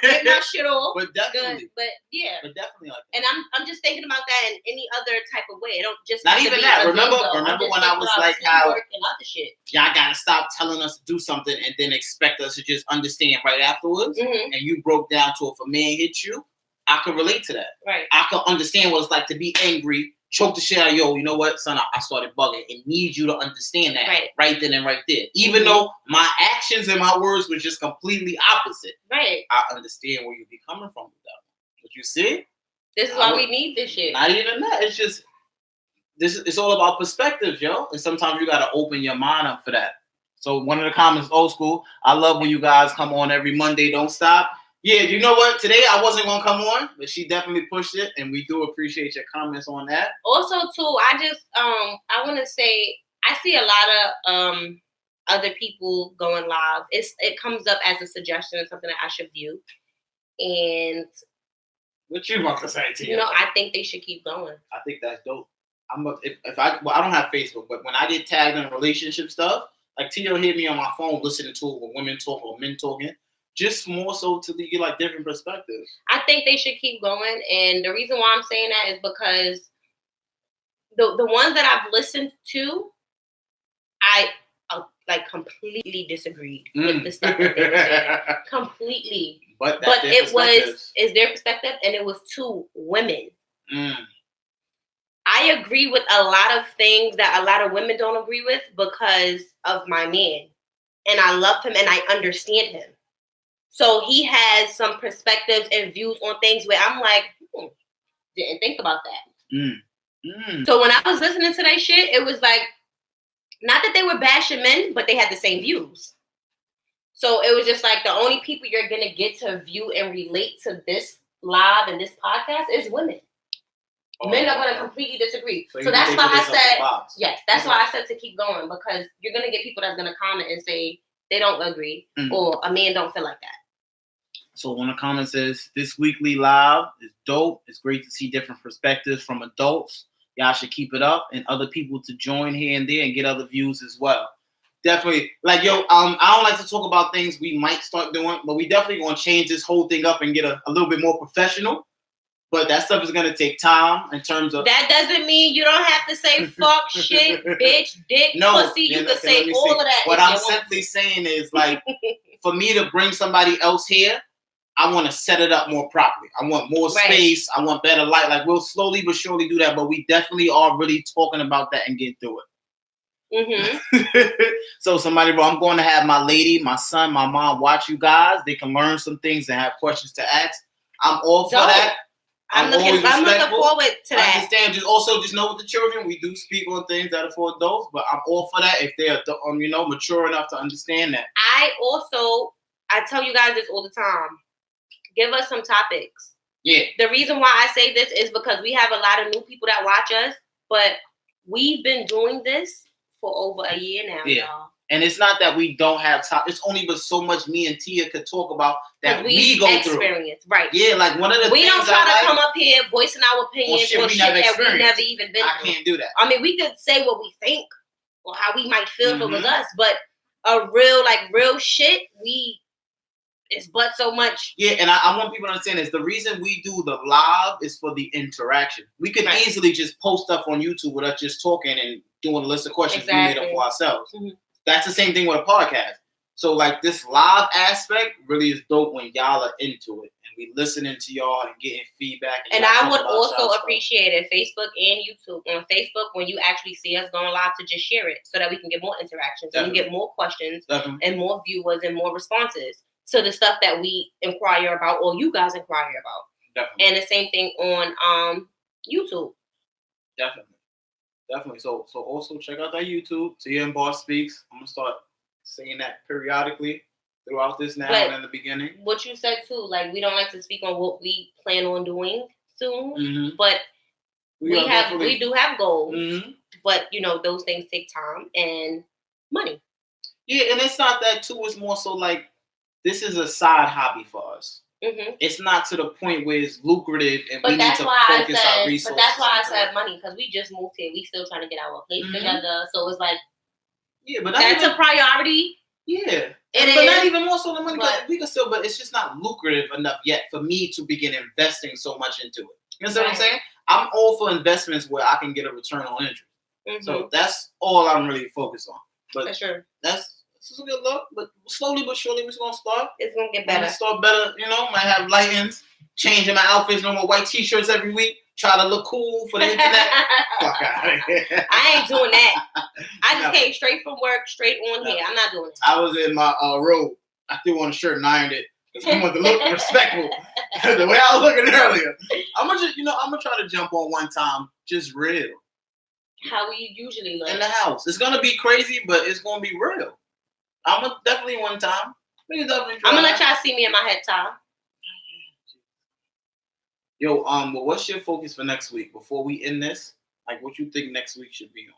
Get my shit off. But definitely. But yeah. But definitely like that. And I'm just thinking about that in any other type of way. It don't just not even that. Remember when I was like how and other shit. Y'all gotta stop telling us to do something and then expect us to just understand right afterwards. And you broke down to if a man hits you, I could relate to that. Right. I could understand what it's like to be angry, choke the shit out of you know what, son, I started bugging. It needs you to understand that right then and right there. Even though my actions and my words were just completely opposite. Right. I understand where you be coming from with that. But you see? This is why we need this shit. Not even that. It's just it's all about perspective, yo. And sometimes you gotta open your mind up for that. So one of the comments, old school, I love when you guys come on every Monday, don't stop. Yeah, you know what? Today I wasn't gonna come on, but she definitely pushed it, and we do appreciate your comments on that. Also, too, I want to say I see a lot of other people going live. It comes up as a suggestion or something that I should view. And what you want to say, Tia? I think they should keep going. I think that's dope. I don't have Facebook, but when I get tagged in relationship stuff, like Tia hit me on my phone listening to it when women talk or men talking. Just more so to get like different perspectives. I think they should keep going, and the reason why I'm saying that is because the ones that I've listened to, I like completely disagreed with the stuff that they were saying. Completely. But it's their perspective, and it was two women. I agree with a lot of things that a lot of women don't agree with because of my man, and I love him and I understand him. So he has some perspectives and views on things where I'm like, didn't think about that. So when I was listening to that shit, it was like, not that they were bashing men, but they had the same views. So it was just like the only people you're going to get to view and relate to this live and this podcast is women. Men are going to completely disagree. So that's why I said, yes, that's why I said to keep going, because you're going to get people that's going to comment and say they don't agree or a man don't feel like that. So one of the comments says, this weekly live is dope. It's great to see different perspectives from adults. Y'all should keep it up and other people to join here and there and get other views as well. Definitely. Like, I don't like to talk about things we might start doing, but we definitely going to change this whole thing up and get a little bit more professional. But that stuff is going to take time in terms of... That doesn't mean you don't have to say fuck, shit, bitch, dick, pussy. You can say all of that. What I'm simply saying is, like, for me to bring somebody else here, I want to set it up more properly. I want more space. I want better light. Like, we'll slowly but surely do that, but we definitely are really talking about that and get through it. So I'm going to have my lady, my son, my mom watch you guys. They can learn some things and have questions to ask. I'm all for that. I'm looking forward to that. I understand. Just know with the children, we do speak on things that are for adults, but I'm all for that if they're mature enough to understand that. I tell you guys this all the time. Give us some topics. Yeah. The reason why I say this is because we have a lot of new people that watch us, but we've been doing this for over a year now, y'all. And it's not that we don't have time. It's only but so much me and Tia could talk about that we go through. Right. Yeah, like one of the we don't try to come up here voicing our opinions on shit that we never even been through. I can't do that. I mean, we could say what we think or how we might feel if it was us, but a real shit, it's but so much. Yeah, and I want people to understand this. The reason we do the live is for the interaction. We could easily just post stuff on YouTube with us just talking and doing a list of questions we made up for ourselves. Mm-hmm. That's the same thing with a podcast. So like this live aspect really is dope when y'all are into it and we listening to y'all and getting feedback. And I would also appreciate it, Facebook and YouTube. On Facebook, when you actually see us going live, to just share it so that we can get more interactions and we get more questions and more viewers and more responses to the stuff that we inquire about or you guys inquire about. Definitely. And the same thing on YouTube. Definitely. So also check out that YouTube, Tia and Boss Speaks. I'm gonna start saying that periodically throughout this now and in the beginning. What you said too, like we don't like to speak on what we plan on doing soon, but we do have goals. Mm-hmm. But those things take time and money. Yeah, and it's not that too. It's more so like this is a side hobby for us. Mm-hmm. It's not to the point where it's lucrative and we need to focus our resources. But that's why I said money, because we just moved here. We still trying to get our place together. So it's like, but that's a priority. Yeah. But not even more so the money. We can still, but it's just not lucrative enough yet for me to begin investing so much into it. You know what I'm saying? I'm all for investments where I can get a return on interest. Mm-hmm. So that's all I'm really focused on. But for sure. This is a good look, but slowly but surely we're going to start. It's going to get better. Start better, might have lightings, changing my outfits, no more white t-shirts every week, try to look cool for the internet. Fuck out of here. I ain't doing that. I just came straight from work, straight on here. I'm not doing it. I was in my robe. I threw on a shirt and ironed it because I wanted to look respectful the way I was looking earlier. I'm going to try to jump on one time, just real. How we usually look. In the house. It's going to be crazy, but it's going to be real. I'm gonna definitely one time. I'm gonna let y'all see me in my head tie. Yo, well, what's your focus for next week? Before we end this, like, what you think next week should be on?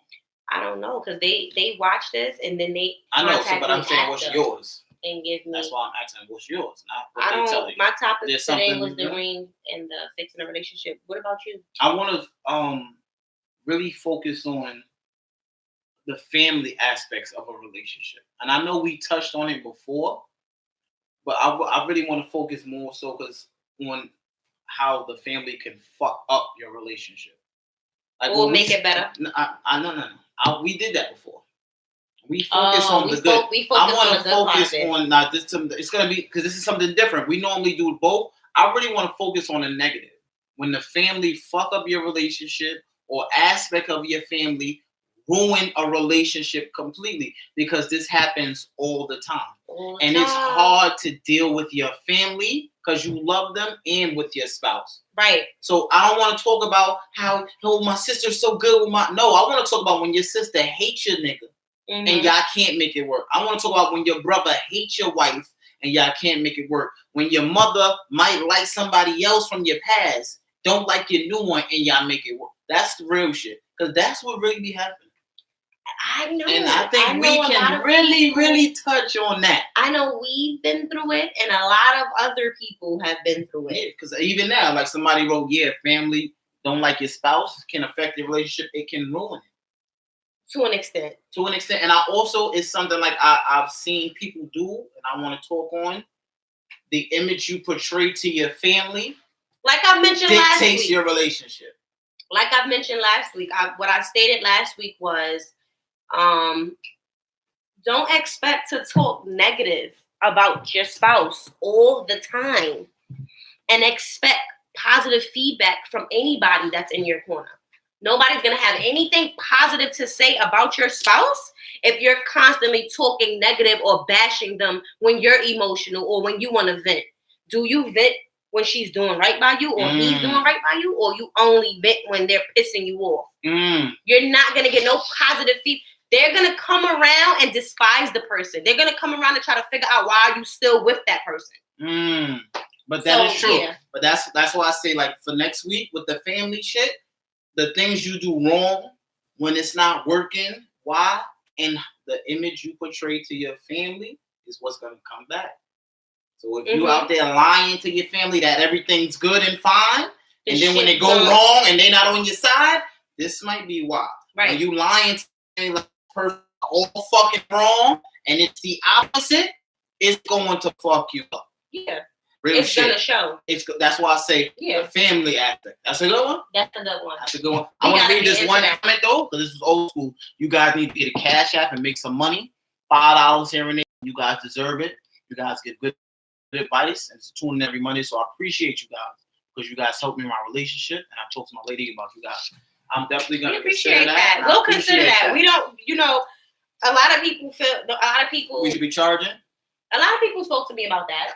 I don't know, because they watch this and then they. I know, but I'm saying, what's yours? And give me. That's why I'm asking, what's yours? Not what they tell you. My topic today was the ring and the fixing a relationship. What about you? I want to really focus on the family aspects of a relationship. And I know we touched on it before, but I really want to focus more so on how the family can fuck up your relationship. Like, or make it better. No. We did that before. We focus on the good. I want to focus on it's going to be, because this is something different. We normally do both. I really want to focus on the negative. When the family fuck up your relationship or aspect of your family ruin a relationship completely, because this happens all the time. It's hard to deal with your family because you love them and with your spouse. Right. So I don't want to talk about how my sister's so good with No, I want to talk about when your sister hates your nigga and y'all can't make it work. I want to talk about when your brother hates your wife and y'all can't make it work. When your mother might like somebody else from your past, don't like your new one, and y'all make it work. That's the real shit, because that's what really be happening. I know. And I think we can really touch on that. I know we've been through it, and a lot of other people have been through it. Yeah, because even now, like somebody wrote, family don't like your spouse can affect your relationship. It can ruin it. To an extent. And I also, it's something like I've seen people do, and I want to talk on the image you portray to your family. Like I mentioned last week. Dictates your relationship. Like I mentioned last week. What I stated last week was, don't expect to talk negative about your spouse all the time and expect positive feedback from anybody that's in your corner. Nobody's going to have anything positive to say about your spouse if you're constantly talking negative or bashing them when you're emotional or when you want to vent. Do you vent when she's doing right by you or he's doing right by you, or you only vent when they're pissing you off. You're not going to get no positive feedback. They're going to come around and despise the person. They're going to come around and try to figure out why are you still with that person. But that is true. Yeah. But that's why I say, like, for next week with the family shit, the things you do wrong when it's not working, why? And the image you portray to your family is what's going to come back. So if you out there lying to your family that everything's good and fine, and then when it go wrong and they're not on your side, this might be why. Right. When you lying to me like person all fucking wrong, and it's the opposite, it's going to fuck you up. Yeah. Real it's shit. Gonna show. That's why I say the family aspect. That's a good one. That's a good one. That's a good one. I want to read this one comment though, because this is old school. You guys need to get a Cash App and make some money. $5 here and there. You guys deserve it. You guys get good advice and tune in every Monday. So I appreciate you guys because you guys helped me in my relationship, and I talked to my lady about you guys. I'm definitely gonna consider that. We'll consider that. We don't, a lot of people we should be charging. A lot of people spoke to me about that.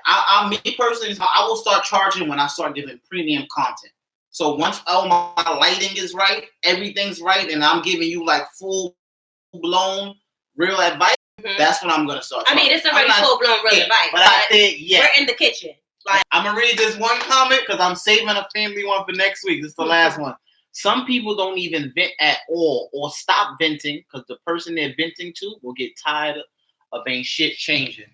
Me personally, I will start charging when I start giving premium content. So once my lighting is right, everything's right, and I'm giving you like full blown real advice, that's when I'm gonna start charging. I mean, it's already full blown real advice. But I think we're in the kitchen. Like, I'm gonna read this one comment because I'm saving a family one for next week. This is the last one. Some people don't even vent at all or stop venting because the person they're venting to will get tired of ain't shit changing.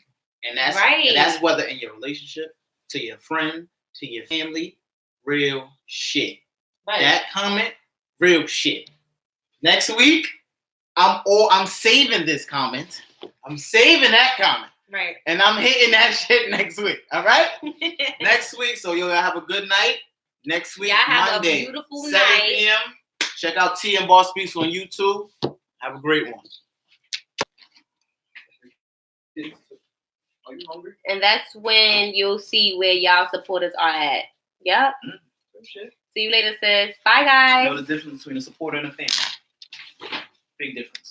And that's right. And that's whether in your relationship, to your friend, to your family, real shit. Right. That comment, real shit. Next week, I'm saving this comment. I'm saving that comment. Right. And I'm hitting that shit next week. All right? Next week. So you'll have a good night. Next week, Monday, a beautiful 7 night. p.m. Check out T and Boss Speaks on YouTube. Have a great one. Are you hungry? And that's when you'll see where y'all supporters are at. Yep. See you later, sis. Bye, guys. You know the difference between a supporter and a fan. Big difference.